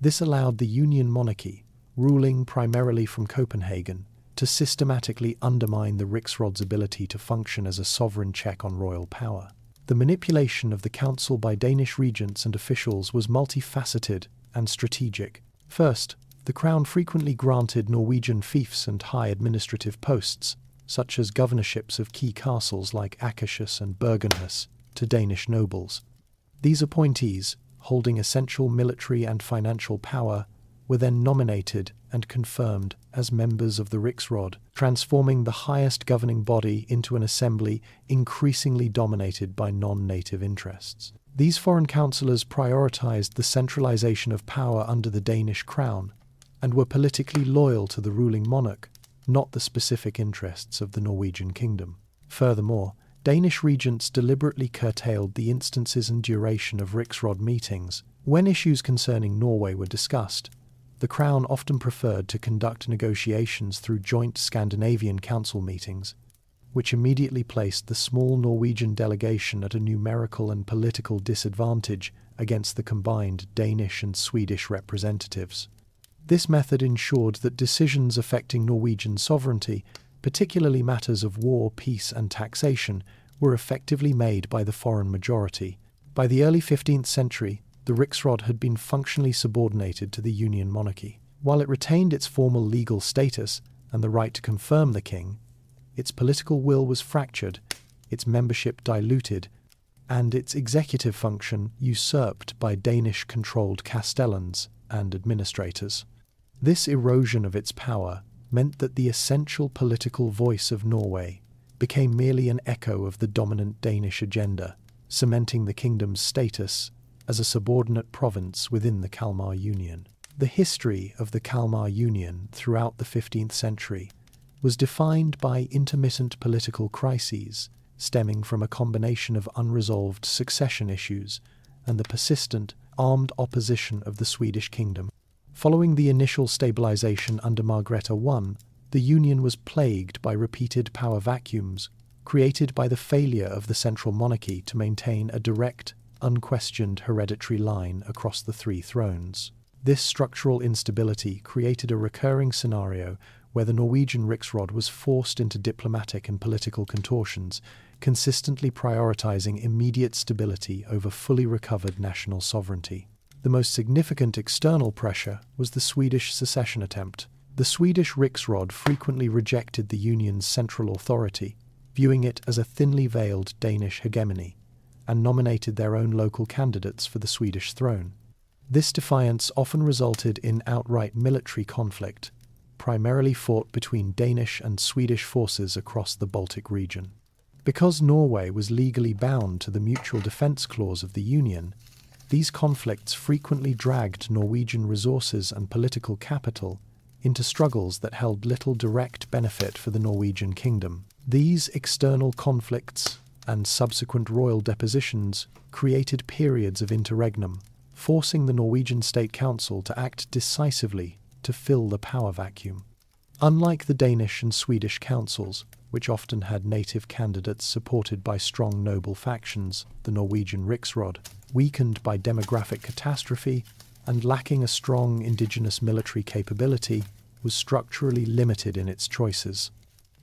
This allowed the Union monarchy, ruling primarily from Copenhagen, to systematically undermine the riksråd's ability to function as a sovereign check on royal power. The manipulation of the council by Danish regents and officials was multifaceted and strategic. First, the crown frequently granted Norwegian fiefs and high administrative posts, such as governorships of key castles like Akershus and Bergenhus, to Danish nobles. These appointees, holding essential military and financial power, were then nominated and confirmed as members of the riksråd, transforming the highest governing body into an assembly increasingly dominated by non-native interests. These foreign councillors prioritized the centralization of power under the Danish crown and were politically loyal to the ruling monarch, not the specific interests of the Norwegian kingdom. Furthermore, Danish regents deliberately curtailed the instances and duration of riksråd meetings. When issues concerning Norway were discussed, the Crown often preferred to conduct negotiations through joint Scandinavian council meetings, which immediately placed the small Norwegian delegation at a numerical and political disadvantage against the combined Danish and Swedish representatives. This method ensured that decisions affecting Norwegian sovereignty, particularly matters of war, peace, and taxation, were effectively made by the foreign majority. By the early 15th century, the riksråd had been functionally subordinated to the Union monarchy. While it retained its formal legal status and the right to confirm the king, its political will was fractured, its membership diluted, and its executive function usurped by Danish-controlled castellans and administrators. This erosion of its power meant that the essential political voice of Norway became merely an echo of the dominant Danish agenda, cementing the kingdom's status as a subordinate province within the Kalmar Union. The history of the Kalmar Union throughout the 15th century was defined by intermittent political crises stemming from a combination of unresolved succession issues and the persistent armed opposition of the Swedish kingdom. Following the initial stabilization under Margrethe I, the Union was plagued by repeated power vacuums created by the failure of the central monarchy to maintain a direct, unquestioned hereditary line across the three thrones. This structural instability created a recurring scenario where the Norwegian riksråd was forced into diplomatic and political contortions, consistently prioritizing immediate stability over fully recovered national sovereignty. The most significant external pressure was the Swedish secession attempt. The Swedish riksråd frequently rejected the Union's central authority, viewing it as a thinly veiled Danish hegemony, and nominated their own local candidates for the Swedish throne. This defiance often resulted in outright military conflict, primarily fought between Danish and Swedish forces across the Baltic region. Because Norway was legally bound to the mutual defence clause of the Union, these conflicts frequently dragged Norwegian resources and political capital into struggles that held little direct benefit for the Norwegian kingdom. These external conflicts and subsequent royal depositions created periods of interregnum, forcing the Norwegian State Council to act decisively to fill the power vacuum. Unlike the Danish and Swedish councils, which often had native candidates supported by strong noble factions, the Norwegian riksråd, weakened by demographic catastrophe and lacking a strong indigenous military capability, was structurally limited in its choices.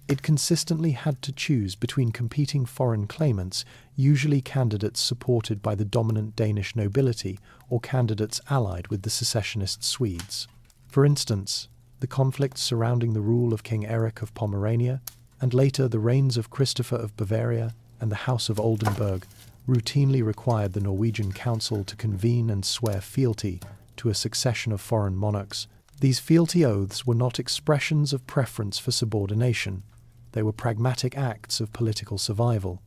It consistently had to choose between competing foreign claimants, usually candidates supported by the dominant Danish nobility or candidates allied with the secessionist Swedes. For instance, the conflicts surrounding the rule of King Eric of Pomerania, and later the reigns of Christopher of Bavaria and the House of Oldenburg, routinely required the Norwegian council to convene and swear fealty to a succession of foreign monarchs, These fealty oaths were not expressions of preference for subordination. They were pragmatic acts of political survival.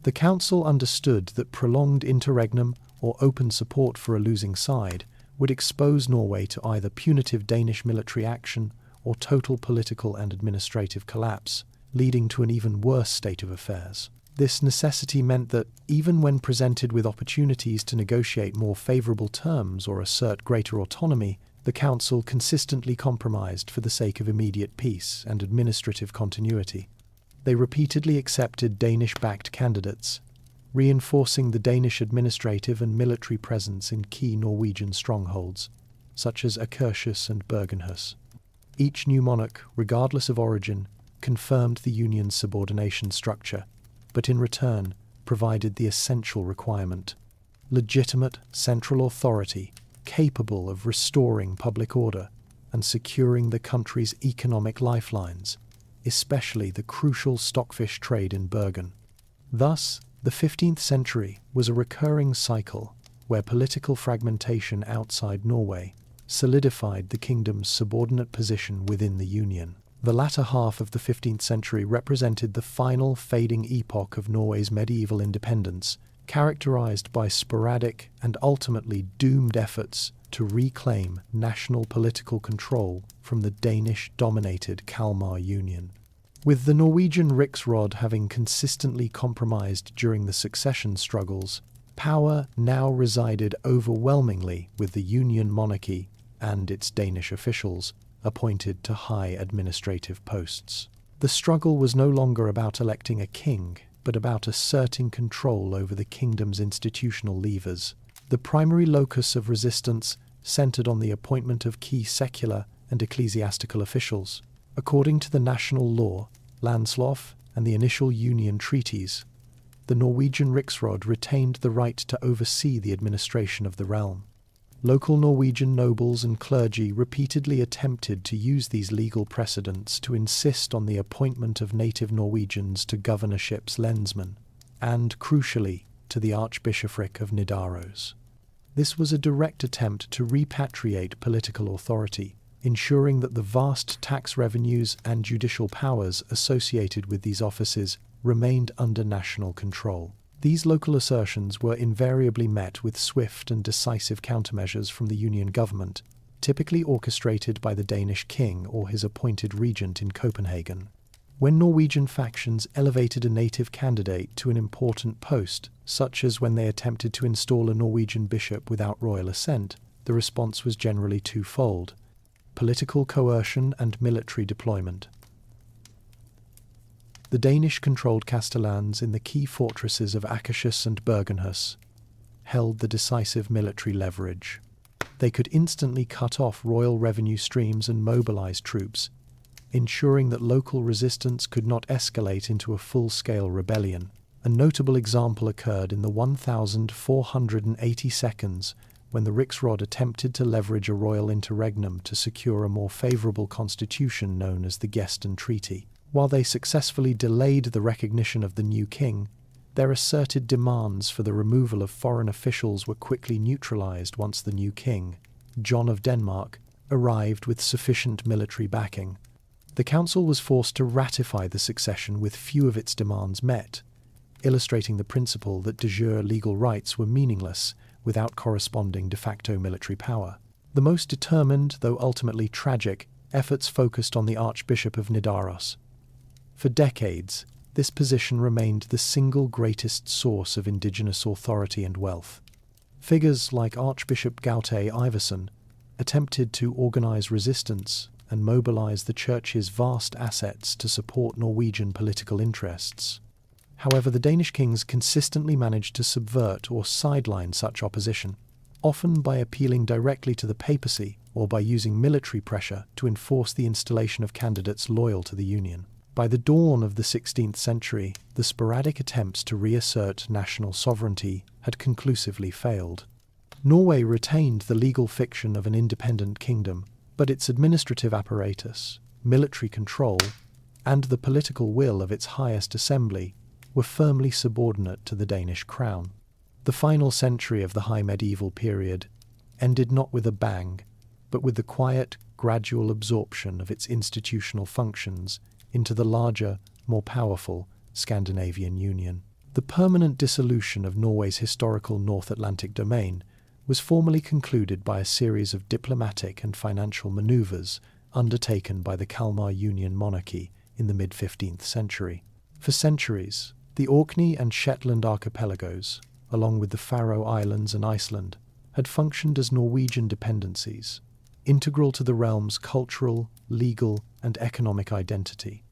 The council understood that prolonged interregnum or open support for a losing side would expose Norway to either punitive Danish military action or total political and administrative collapse, leading to an even worse state of affairs. This necessity meant that, even when presented with opportunities to negotiate more favourable terms or assert greater autonomy, the council consistently compromised for the sake of immediate peace and administrative continuity. They repeatedly accepted Danish-backed candidates, reinforcing the Danish administrative and military presence in key Norwegian strongholds, such as Akershus and Bergenhus. Each new monarch, regardless of origin, confirmed the union's subordination structure, but in return provided the essential requirement: legitimate central authority capable of restoring public order and securing the country's economic lifelines, especially the crucial stockfish trade in Bergen. Thus, the 15th century was a recurring cycle where political fragmentation outside Norway solidified the kingdom's subordinate position within the Union. The latter half of the 15th century represented the final fading epoch of Norway's medieval independence, characterized by sporadic and ultimately doomed efforts to reclaim national political control from the Danish-dominated Kalmar Union. With the Norwegian riksråd having consistently compromised during the succession struggles, power now resided overwhelmingly with the Union monarchy and its Danish officials, appointed to high administrative posts. The struggle was no longer about electing a king, but about asserting control over the kingdom's institutional levers. The primary locus of resistance centered on the appointment of key secular and ecclesiastical officials. According to the national law, landslov, and the initial Union treaties, the Norwegian riksråd retained the right to oversee the administration of the realm. Local Norwegian nobles and clergy repeatedly attempted to use these legal precedents to insist on the appointment of native Norwegians to governorship's lensmen, and, crucially, to the Archbishopric of Nidaros. This was a direct attempt to repatriate political authority, ensuring that the vast tax revenues and judicial powers associated with these offices remained under national control. These local assertions were invariably met with swift and decisive countermeasures from the Union government, typically orchestrated by the Danish king or his appointed regent in Copenhagen. When Norwegian factions elevated a native candidate to an important post, such as when they attempted to install a Norwegian bishop without royal assent, the response was generally twofold: political coercion and military deployment. The Danish-controlled castellans in the key fortresses of Akershus and Bergenhus held the decisive military leverage. They could instantly cut off royal revenue streams and mobilize troops, ensuring that local resistance could not escalate into a full-scale rebellion. A notable example occurred in the 1482 when the riksråd attempted to leverage a royal interregnum to secure a more favorable constitution known as the Gesten Treaty. While they successfully delayed the recognition of the new king, their asserted demands for the removal of foreign officials were quickly neutralized once the new king, John of Denmark, arrived with sufficient military backing. The council was forced to ratify the succession with few of its demands met, illustrating the principle that de jure legal rights were meaningless without corresponding de facto military power. The most determined, though ultimately tragic, efforts focused on the Archbishop of Nidaros. For decades, this position remained the single greatest source of indigenous authority and wealth. Figures like Archbishop Gaute Iversen attempted to organize resistance and mobilize the church's vast assets to support Norwegian political interests. However, the Danish kings consistently managed to subvert or sideline such opposition, often by appealing directly to the papacy or by using military pressure to enforce the installation of candidates loyal to the Union. By the dawn of the 16th century, the sporadic attempts to reassert national sovereignty had conclusively failed. Norway retained the legal fiction of an independent kingdom, but its administrative apparatus, military control, and the political will of its highest assembly were firmly subordinate to the Danish crown. The final century of the High Medieval period ended not with a bang, but with the quiet, gradual absorption of its institutional functions into the larger, more powerful Scandinavian Union. The permanent dissolution of Norway's historical North Atlantic domain was formally concluded by a series of diplomatic and financial maneuvers undertaken by the Kalmar Union monarchy in the mid-15th century. For centuries, the Orkney and Shetland archipelagos, along with the Faroe Islands and Iceland, had functioned as Norwegian dependencies, integral to the realm's cultural, legal, and economic identity.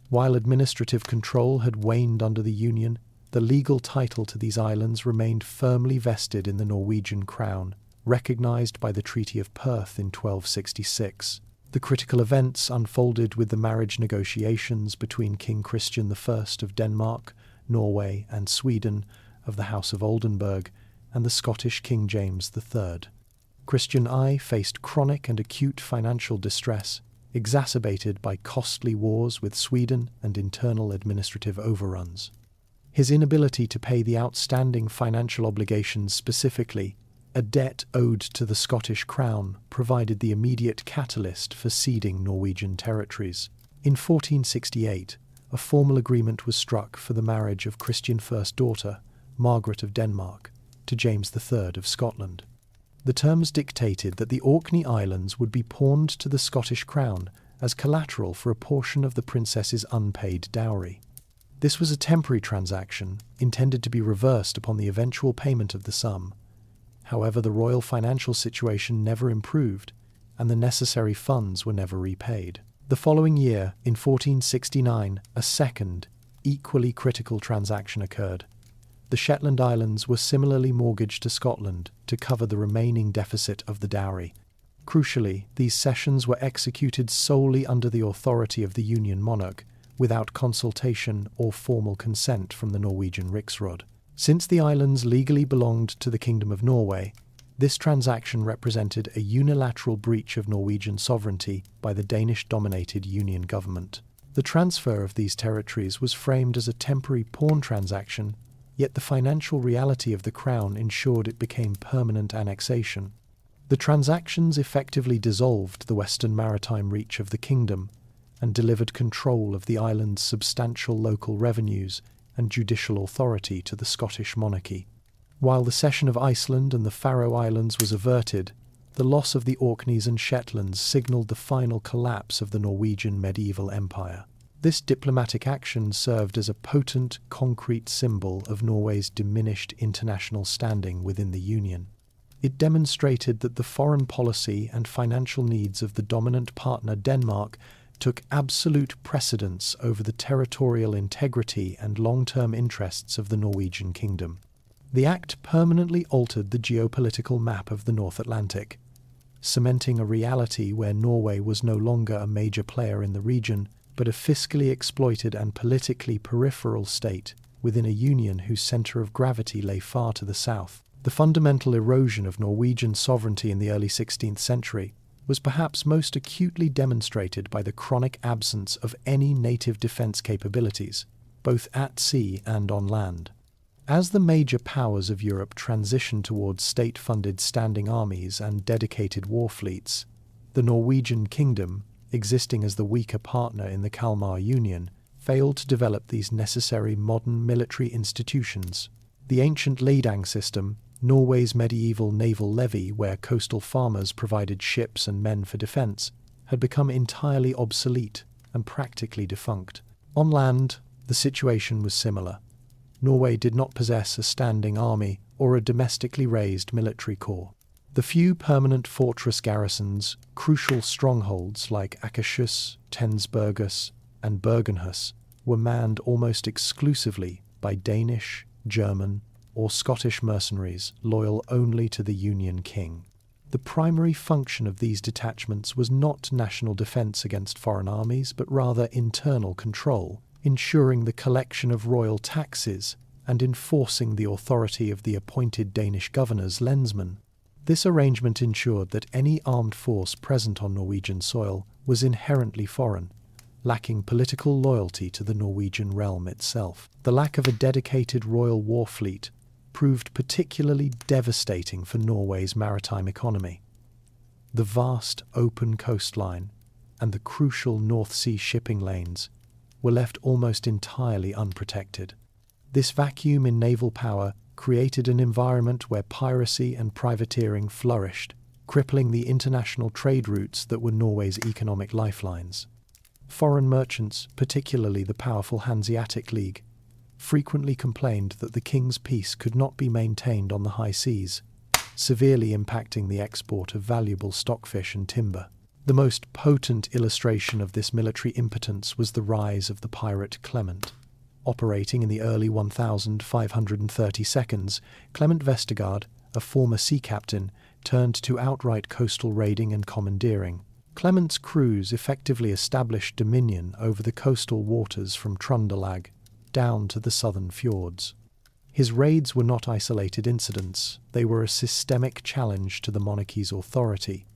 While administrative control had waned under the Union, the legal title to these islands remained firmly vested in the Norwegian crown, recognised by the Treaty of Perth in 1266. The critical events unfolded with the marriage negotiations between King Christian I of Denmark, Norway, and Sweden of the House of Oldenburg and the Scottish King James III. Christian I faced chronic and acute financial distress, exacerbated by costly wars with Sweden and internal administrative overruns. His inability to pay the outstanding financial obligations, specifically a debt owed to the Scottish crown, provided the immediate catalyst for ceding Norwegian territories. In 1468, a formal agreement was struck for the marriage of Christian I's daughter, Margaret of Denmark, to James III of Scotland. The terms dictated that the Orkney Islands would be pawned to the Scottish crown as collateral for a portion of the princess's unpaid dowry. This was a temporary transaction intended to be reversed upon the eventual payment of the sum. However, the royal financial situation never improved, and the necessary funds were never repaid. The following year, in 1469, a second, equally critical transaction occurred. The Shetland Islands were similarly mortgaged to Scotland to cover the remaining deficit of the dowry. Crucially, these cessions were executed solely under the authority of the Union monarch, without consultation or formal consent from the Norwegian riksråd. Since the islands legally belonged to the Kingdom of Norway, this transaction represented a unilateral breach of Norwegian sovereignty by the Danish-dominated Union government. The transfer of these territories was framed as a temporary pawn transaction, yet the financial reality of the crown ensured it became permanent annexation. The transactions effectively dissolved the western maritime reach of the kingdom and delivered control of the island's substantial local revenues and judicial authority to the Scottish monarchy. While the cession of Iceland and the Faroe Islands was averted, the loss of the Orkneys and Shetlands signalled the final collapse of the Norwegian medieval empire. This diplomatic action served as a potent, concrete symbol of Norway's diminished international standing within the Union. It demonstrated that the foreign policy and financial needs of the dominant partner Denmark took absolute precedence over the territorial integrity and long-term interests of the Norwegian kingdom. The act permanently altered the geopolitical map of the North Atlantic, cementing a reality where Norway was no longer a major player in the region, but a fiscally exploited and politically peripheral state within a union whose centre of gravity lay far to the south. The fundamental erosion of Norwegian sovereignty in the early 16th century was perhaps most acutely demonstrated by the chronic absence of any native defence capabilities, both at sea and on land. As the major powers of Europe transitioned towards state-funded standing armies and dedicated war fleets, the Norwegian kingdom, existing as the weaker partner in the Kalmar Union, failed to develop these necessary modern military institutions. The ancient ledang system, Norway's medieval naval levy where coastal farmers provided ships and men for defence, had become entirely obsolete and practically defunct. On land, the situation was similar. Norway did not possess a standing army or a domestically raised military corps. The few permanent fortress garrisons, crucial strongholds like Akershus, Tensbergus, and Bergenhus, were manned almost exclusively by Danish, German, or Scottish mercenaries loyal only to the Union king. The primary function of these detachments was not national defence against foreign armies, but rather internal control, ensuring the collection of royal taxes and enforcing the authority of the appointed Danish governor's lensman. This arrangement ensured that any armed force present on Norwegian soil was inherently foreign, lacking political loyalty to the Norwegian realm itself. The lack of a dedicated royal war fleet proved particularly devastating for Norway's maritime economy. The vast open coastline and the crucial North Sea shipping lanes were left almost entirely unprotected. This vacuum in naval power created an environment where piracy and privateering flourished, crippling the international trade routes that were Norway's economic lifelines. Foreign merchants, particularly the powerful Hanseatic League, frequently complained that the king's peace could not be maintained on the high seas, severely impacting the export of valuable stockfish and timber. The most potent illustration of this military impotence was the rise of the pirate Clement. Operating in the early 1532s, Clement Vestergaard, a former sea captain, turned to outright coastal raiding and commandeering. Clement's crews effectively established dominion over the coastal waters from Trøndelag down to the southern fjords. His raids were not isolated incidents, they were a systemic challenge to the monarchy's authority,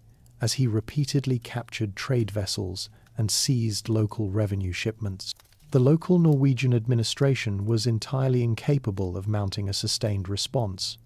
as he repeatedly captured trade vessels and seized local revenue shipments. The local Norwegian administration was entirely incapable of mounting a sustained response,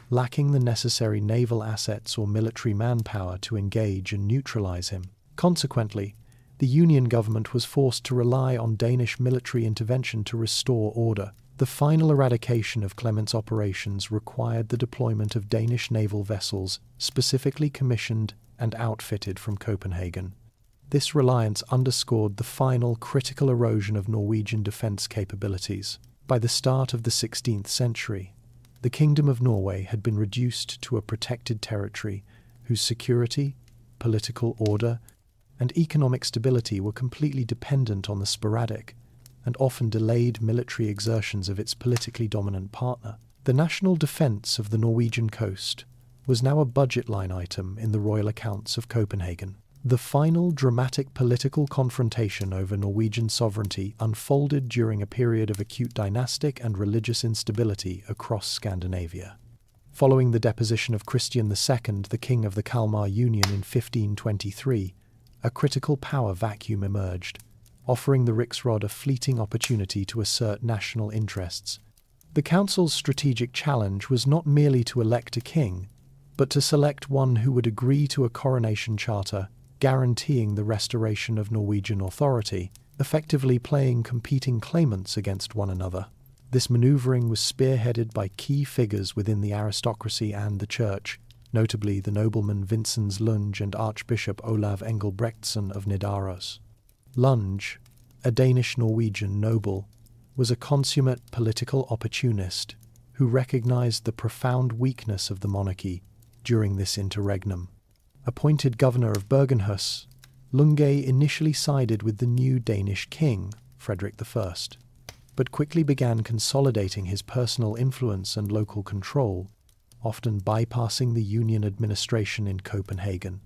lacking the necessary naval assets or military manpower to engage and neutralize him. Consequently, the Union government was forced to rely on Danish military intervention to restore order. The final eradication of Clement's operations required the deployment of Danish naval vessels specifically commissioned and outfitted from Copenhagen. This reliance underscored the final critical erosion of Norwegian defence capabilities. By the start of the 16th century, the Kingdom of Norway had been reduced to a protected territory whose security, political order, and economic stability were completely dependent on the sporadic and often delayed military exertions of its politically dominant partner. The national defence of the Norwegian coast was now a budget line item in the royal accounts of Copenhagen. The final dramatic political confrontation over Norwegian sovereignty unfolded during a period of acute dynastic and religious instability across Scandinavia. Following the deposition of Christian II, the king of the Kalmar Union in 1523, a critical power vacuum emerged, offering the Riksråd a fleeting opportunity to assert national interests. The council's strategic challenge was not merely to elect a king, but to select one who would agree to a coronation charter guaranteeing the restoration of Norwegian authority, effectively playing competing claimants against one another. This maneuvering was spearheaded by key figures within the aristocracy and the church, notably the nobleman Vincens Lunge and Archbishop Olav Engelbrektsson of Nidaros. Lunge, a Danish-Norwegian noble, was a consummate political opportunist who recognized the profound weakness of the monarchy during this interregnum. Appointed governor of Bergenhus, Lunge initially sided with the new Danish king, Frederick I, but quickly began consolidating his personal influence and local control, often bypassing the Union administration in Copenhagen.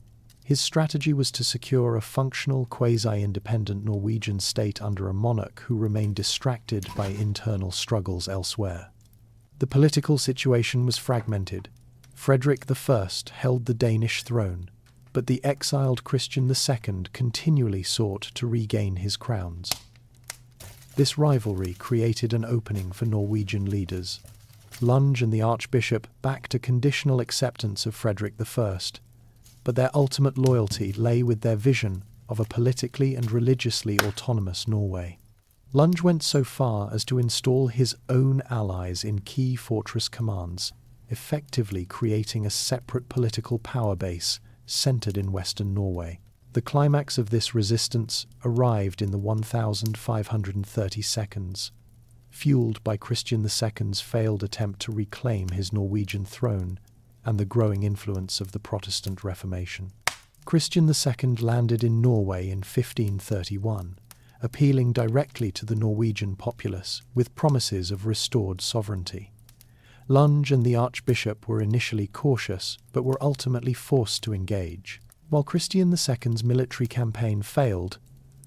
His strategy was to secure a functional, quasi-independent Norwegian state under a monarch who remained distracted by internal struggles elsewhere. The political situation was fragmented. Frederick I held the Danish throne, but the exiled Christian II continually sought to regain his crowns. This rivalry created an opening for Norwegian leaders. Lunge and the Archbishop backed a conditional acceptance of Frederick I, but their ultimate loyalty lay with their vision of a politically and religiously autonomous Norway. Lunge went so far as to install his own allies in key fortress commands, effectively creating a separate political power base centered in western Norway. The climax of this resistance arrived in the 1532s, fueled by Christian II's failed attempt to reclaim his Norwegian throne and the growing influence of the Protestant Reformation. Christian II landed in Norway in 1531, appealing directly to the Norwegian populace with promises of restored sovereignty. Lunge and the Archbishop were initially cautious, but were ultimately forced to engage. While Christian II's military campaign failed,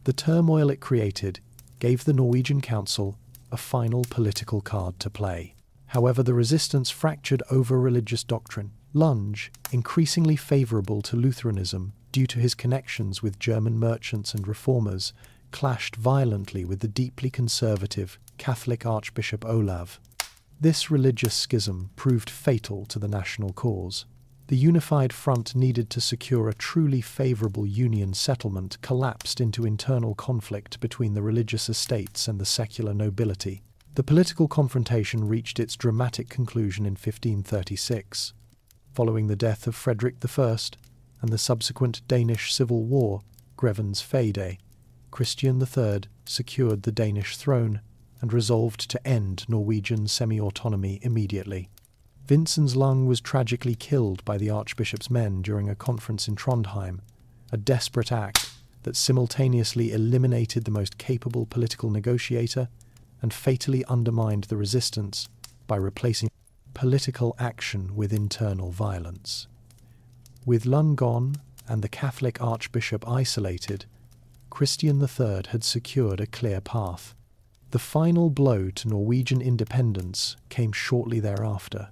the turmoil it created gave the Norwegian Council a final political card to play. However, the resistance fractured over religious doctrine. Lunge, increasingly favourable to Lutheranism due to his connections with German merchants and reformers, clashed violently with the deeply conservative Catholic Archbishop Olav. This religious schism proved fatal to the national cause. The unified front needed to secure a truly favourable Union settlement collapsed into internal conflict between the religious estates and the secular nobility. The political confrontation reached its dramatic conclusion in 1536. Following the death of Frederick I and the subsequent Danish Civil War, Greven's Fede, Christian III secured the Danish throne and resolved to end Norwegian semi-autonomy immediately. Vincens Lung was tragically killed by the Archbishop's men during a conference in Trondheim, a desperate act that simultaneously eliminated the most capable political negotiator and fatally undermined the resistance by replacing political action with internal violence. With Lung gone and the Catholic Archbishop isolated, Christian III had secured a clear path. The final blow to Norwegian independence came shortly thereafter,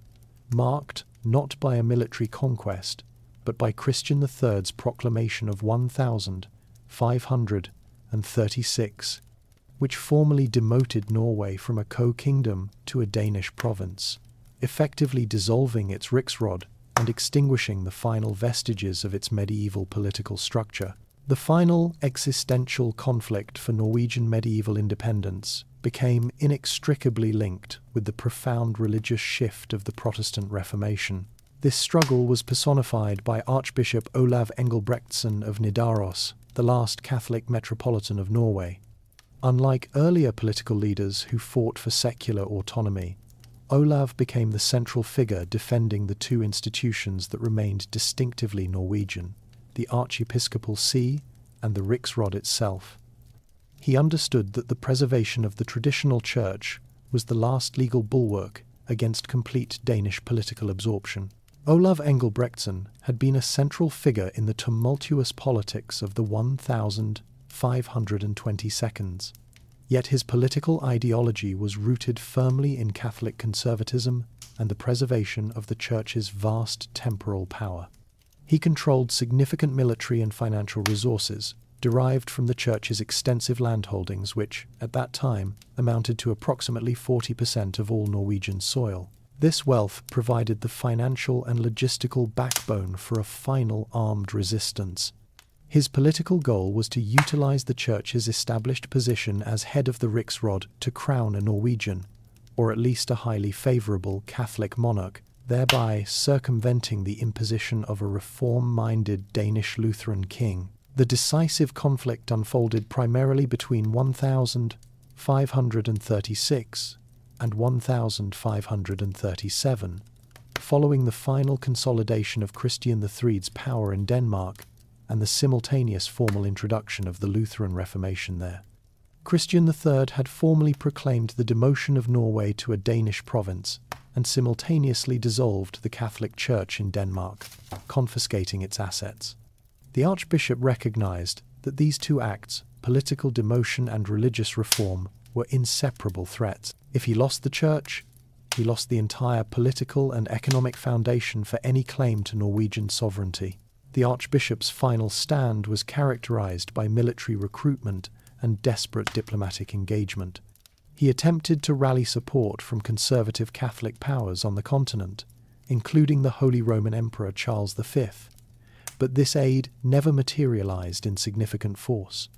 marked not by a military conquest, but by Christian III's proclamation of 1536, which formally demoted Norway from a co-kingdom to a Danish province, effectively dissolving its riksråd and extinguishing the final vestiges of its medieval political structure. The final existential conflict for Norwegian medieval independence became inextricably linked with the profound religious shift of the Protestant Reformation. This struggle was personified by Archbishop Olav Engelbrektsson of Nidaros, the last Catholic metropolitan of Norway. Unlike earlier political leaders who fought for secular autonomy, Olav became the central figure defending the two institutions that remained distinctively Norwegian, the Archiepiscopal See and the riksråd itself. He understood that the preservation of the traditional church was the last legal bulwark against complete Danish political absorption. Olav Engelbrektsson had been a central figure in the tumultuous politics of the 1522, yet his political ideology was rooted firmly in Catholic conservatism and the preservation of the Church's vast temporal power. He controlled significant military and financial resources derived from the Church's extensive landholdings, which, at that time, amounted to approximately 40% of all Norwegian soil. This wealth provided the financial and logistical backbone for a final armed resistance. His political goal was to utilize the Church's established position as head of the riksråd to crown a Norwegian, or at least a highly favorable Catholic monarch, thereby circumventing the imposition of a reform-minded Danish Lutheran king. The decisive conflict unfolded primarily between 1536 and 1537, following the final consolidation of Christian III's power in Denmark and the simultaneous formal introduction of the Lutheran Reformation there. Christian III had formally proclaimed the demotion of Norway to a Danish province and simultaneously dissolved the Catholic Church in Denmark, confiscating its assets. The Archbishop recognized that these two acts, political demotion and religious reform, were inseparable threats. If he lost the Church, he lost the entire political and economic foundation for any claim to Norwegian sovereignty. The Archbishop's final stand was characterized by military recruitment and desperate diplomatic engagement. He attempted to rally support from conservative Catholic powers on the continent, including the Holy Roman Emperor Charles V, but this aid never materialized in significant force.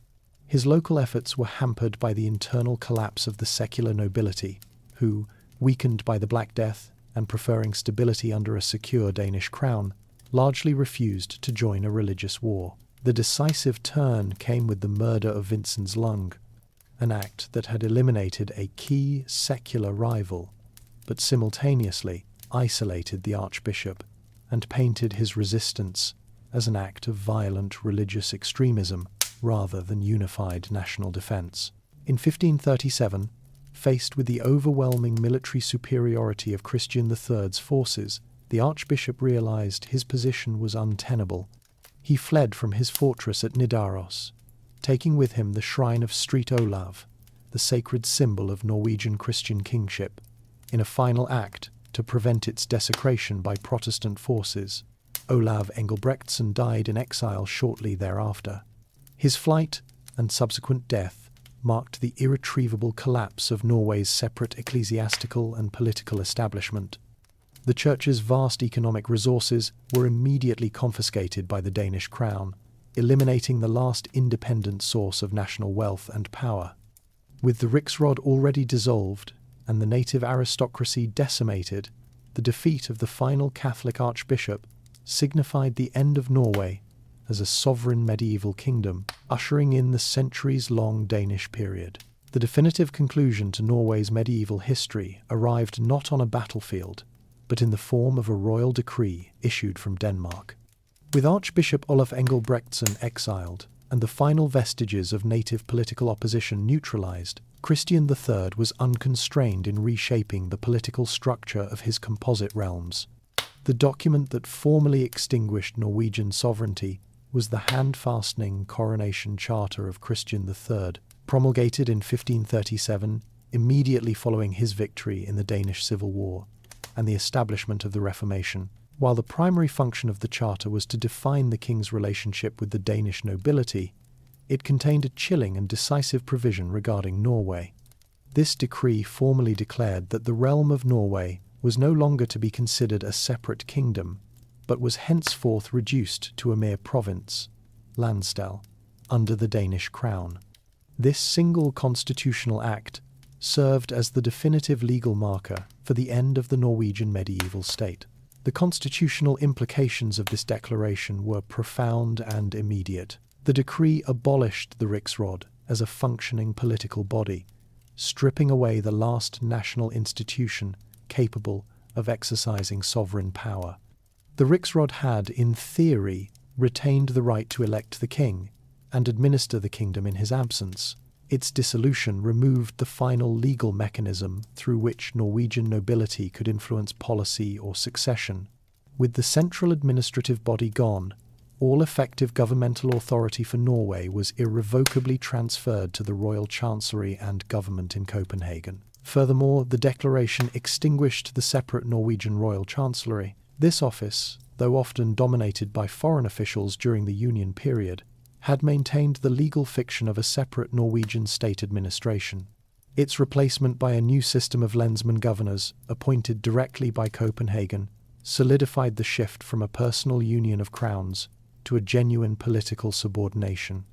His local efforts were hampered by the internal collapse of the secular nobility, who, weakened by the Black Death and preferring stability under a secure Danish crown, largely refused to join a religious war. The decisive turn came with the murder of Vincens Lung, an act that had eliminated a key secular rival, but simultaneously isolated the Archbishop and painted his resistance as an act of violent religious extremism rather than unified national defense. In 1537, faced with the overwhelming military superiority of Christian III's forces, the Archbishop realized his position was untenable. He fled from his fortress at Nidaros, taking with him the shrine of Street Olav, the sacred symbol of Norwegian Christian kingship, in a final act to prevent its desecration by Protestant forces. Olav Engelbrektsson died in exile shortly thereafter. His flight and subsequent death marked the irretrievable collapse of Norway's separate ecclesiastical and political establishment. The church's vast economic resources were immediately confiscated by the Danish crown, eliminating the last independent source of national wealth and power. With the riksråd already dissolved and the native aristocracy decimated, the defeat of the final Catholic archbishop signified the end of Norway as a sovereign medieval kingdom, ushering in the centuries-long Danish period. The definitive conclusion to Norway's medieval history arrived not on a battlefield, but in the form of a royal decree issued from Denmark. With Archbishop Olaf Engelbrektsson exiled and the final vestiges of native political opposition neutralized, Christian III was unconstrained in reshaping the political structure of his composite realms. The document that formally extinguished Norwegian sovereignty was the hand-fastening Coronation Charter of Christian III, promulgated in 1537, immediately following his victory in the Danish Civil War and the establishment of the Reformation. While the primary function of the charter was to define the king's relationship with the Danish nobility, it contained a chilling and decisive provision regarding Norway. This decree formally declared that the realm of Norway was no longer to be considered a separate kingdom, but was henceforth reduced to a mere province, landstel, under the Danish crown. This single constitutional act served as the definitive legal marker for the end of the Norwegian medieval state. The constitutional implications of this declaration were profound and immediate. The decree abolished the riksråd as a functioning political body, stripping away the last national institution capable of exercising sovereign power. The riksråd had, in theory, retained the right to elect the king and administer the kingdom in his absence. Its dissolution removed the final legal mechanism through which Norwegian nobility could influence policy or succession. With the central administrative body gone, all effective governmental authority for Norway was irrevocably transferred to the royal chancellery and government in Copenhagen. Furthermore, the declaration extinguished the separate Norwegian royal chancellery. This office, though often dominated by foreign officials during the Union period, had maintained the legal fiction of a separate Norwegian state administration. Its replacement by a new system of lensman governors, appointed directly by Copenhagen, solidified the shift from a personal union of crowns to a genuine political subordination.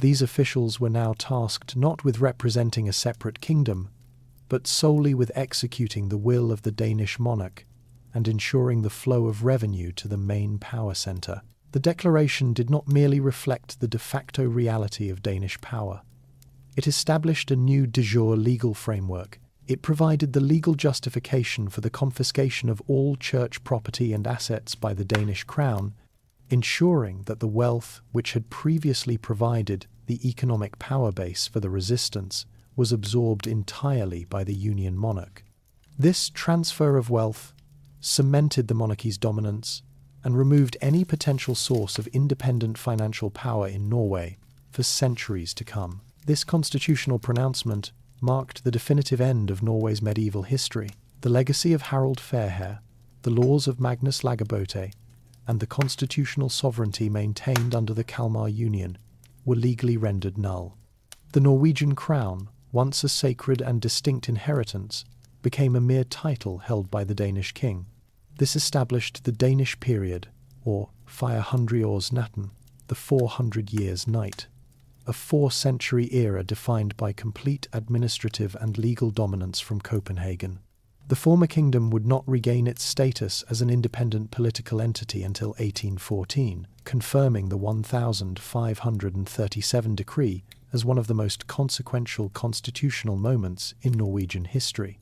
These officials were now tasked not with representing a separate kingdom, but solely with executing the will of the Danish monarch and ensuring the flow of revenue to the main power centre. The declaration did not merely reflect the de facto reality of Danish power. It established a new de jure legal framework. It provided the legal justification for the confiscation of all church property and assets by the Danish crown, ensuring that the wealth which had previously provided the economic power base for the resistance was absorbed entirely by the Union monarch. This transfer of wealth cemented the monarchy's dominance and removed any potential source of independent financial power in Norway for centuries to come. This constitutional pronouncement marked the definitive end of Norway's medieval history. The legacy of Harald Fairhair, the laws of Magnus Lagabøte, and the constitutional sovereignty maintained under the Kalmar Union were legally rendered null. The Norwegian crown, once a sacred and distinct inheritance, became a mere title held by the Danish king. This established the Danish period, or 400-årsnatten, the 400 years night, a 4-century era defined by complete administrative and legal dominance from Copenhagen. The former kingdom would not regain its status as an independent political entity until 1814, confirming the 1537 decree as one of the most consequential constitutional moments in Norwegian history.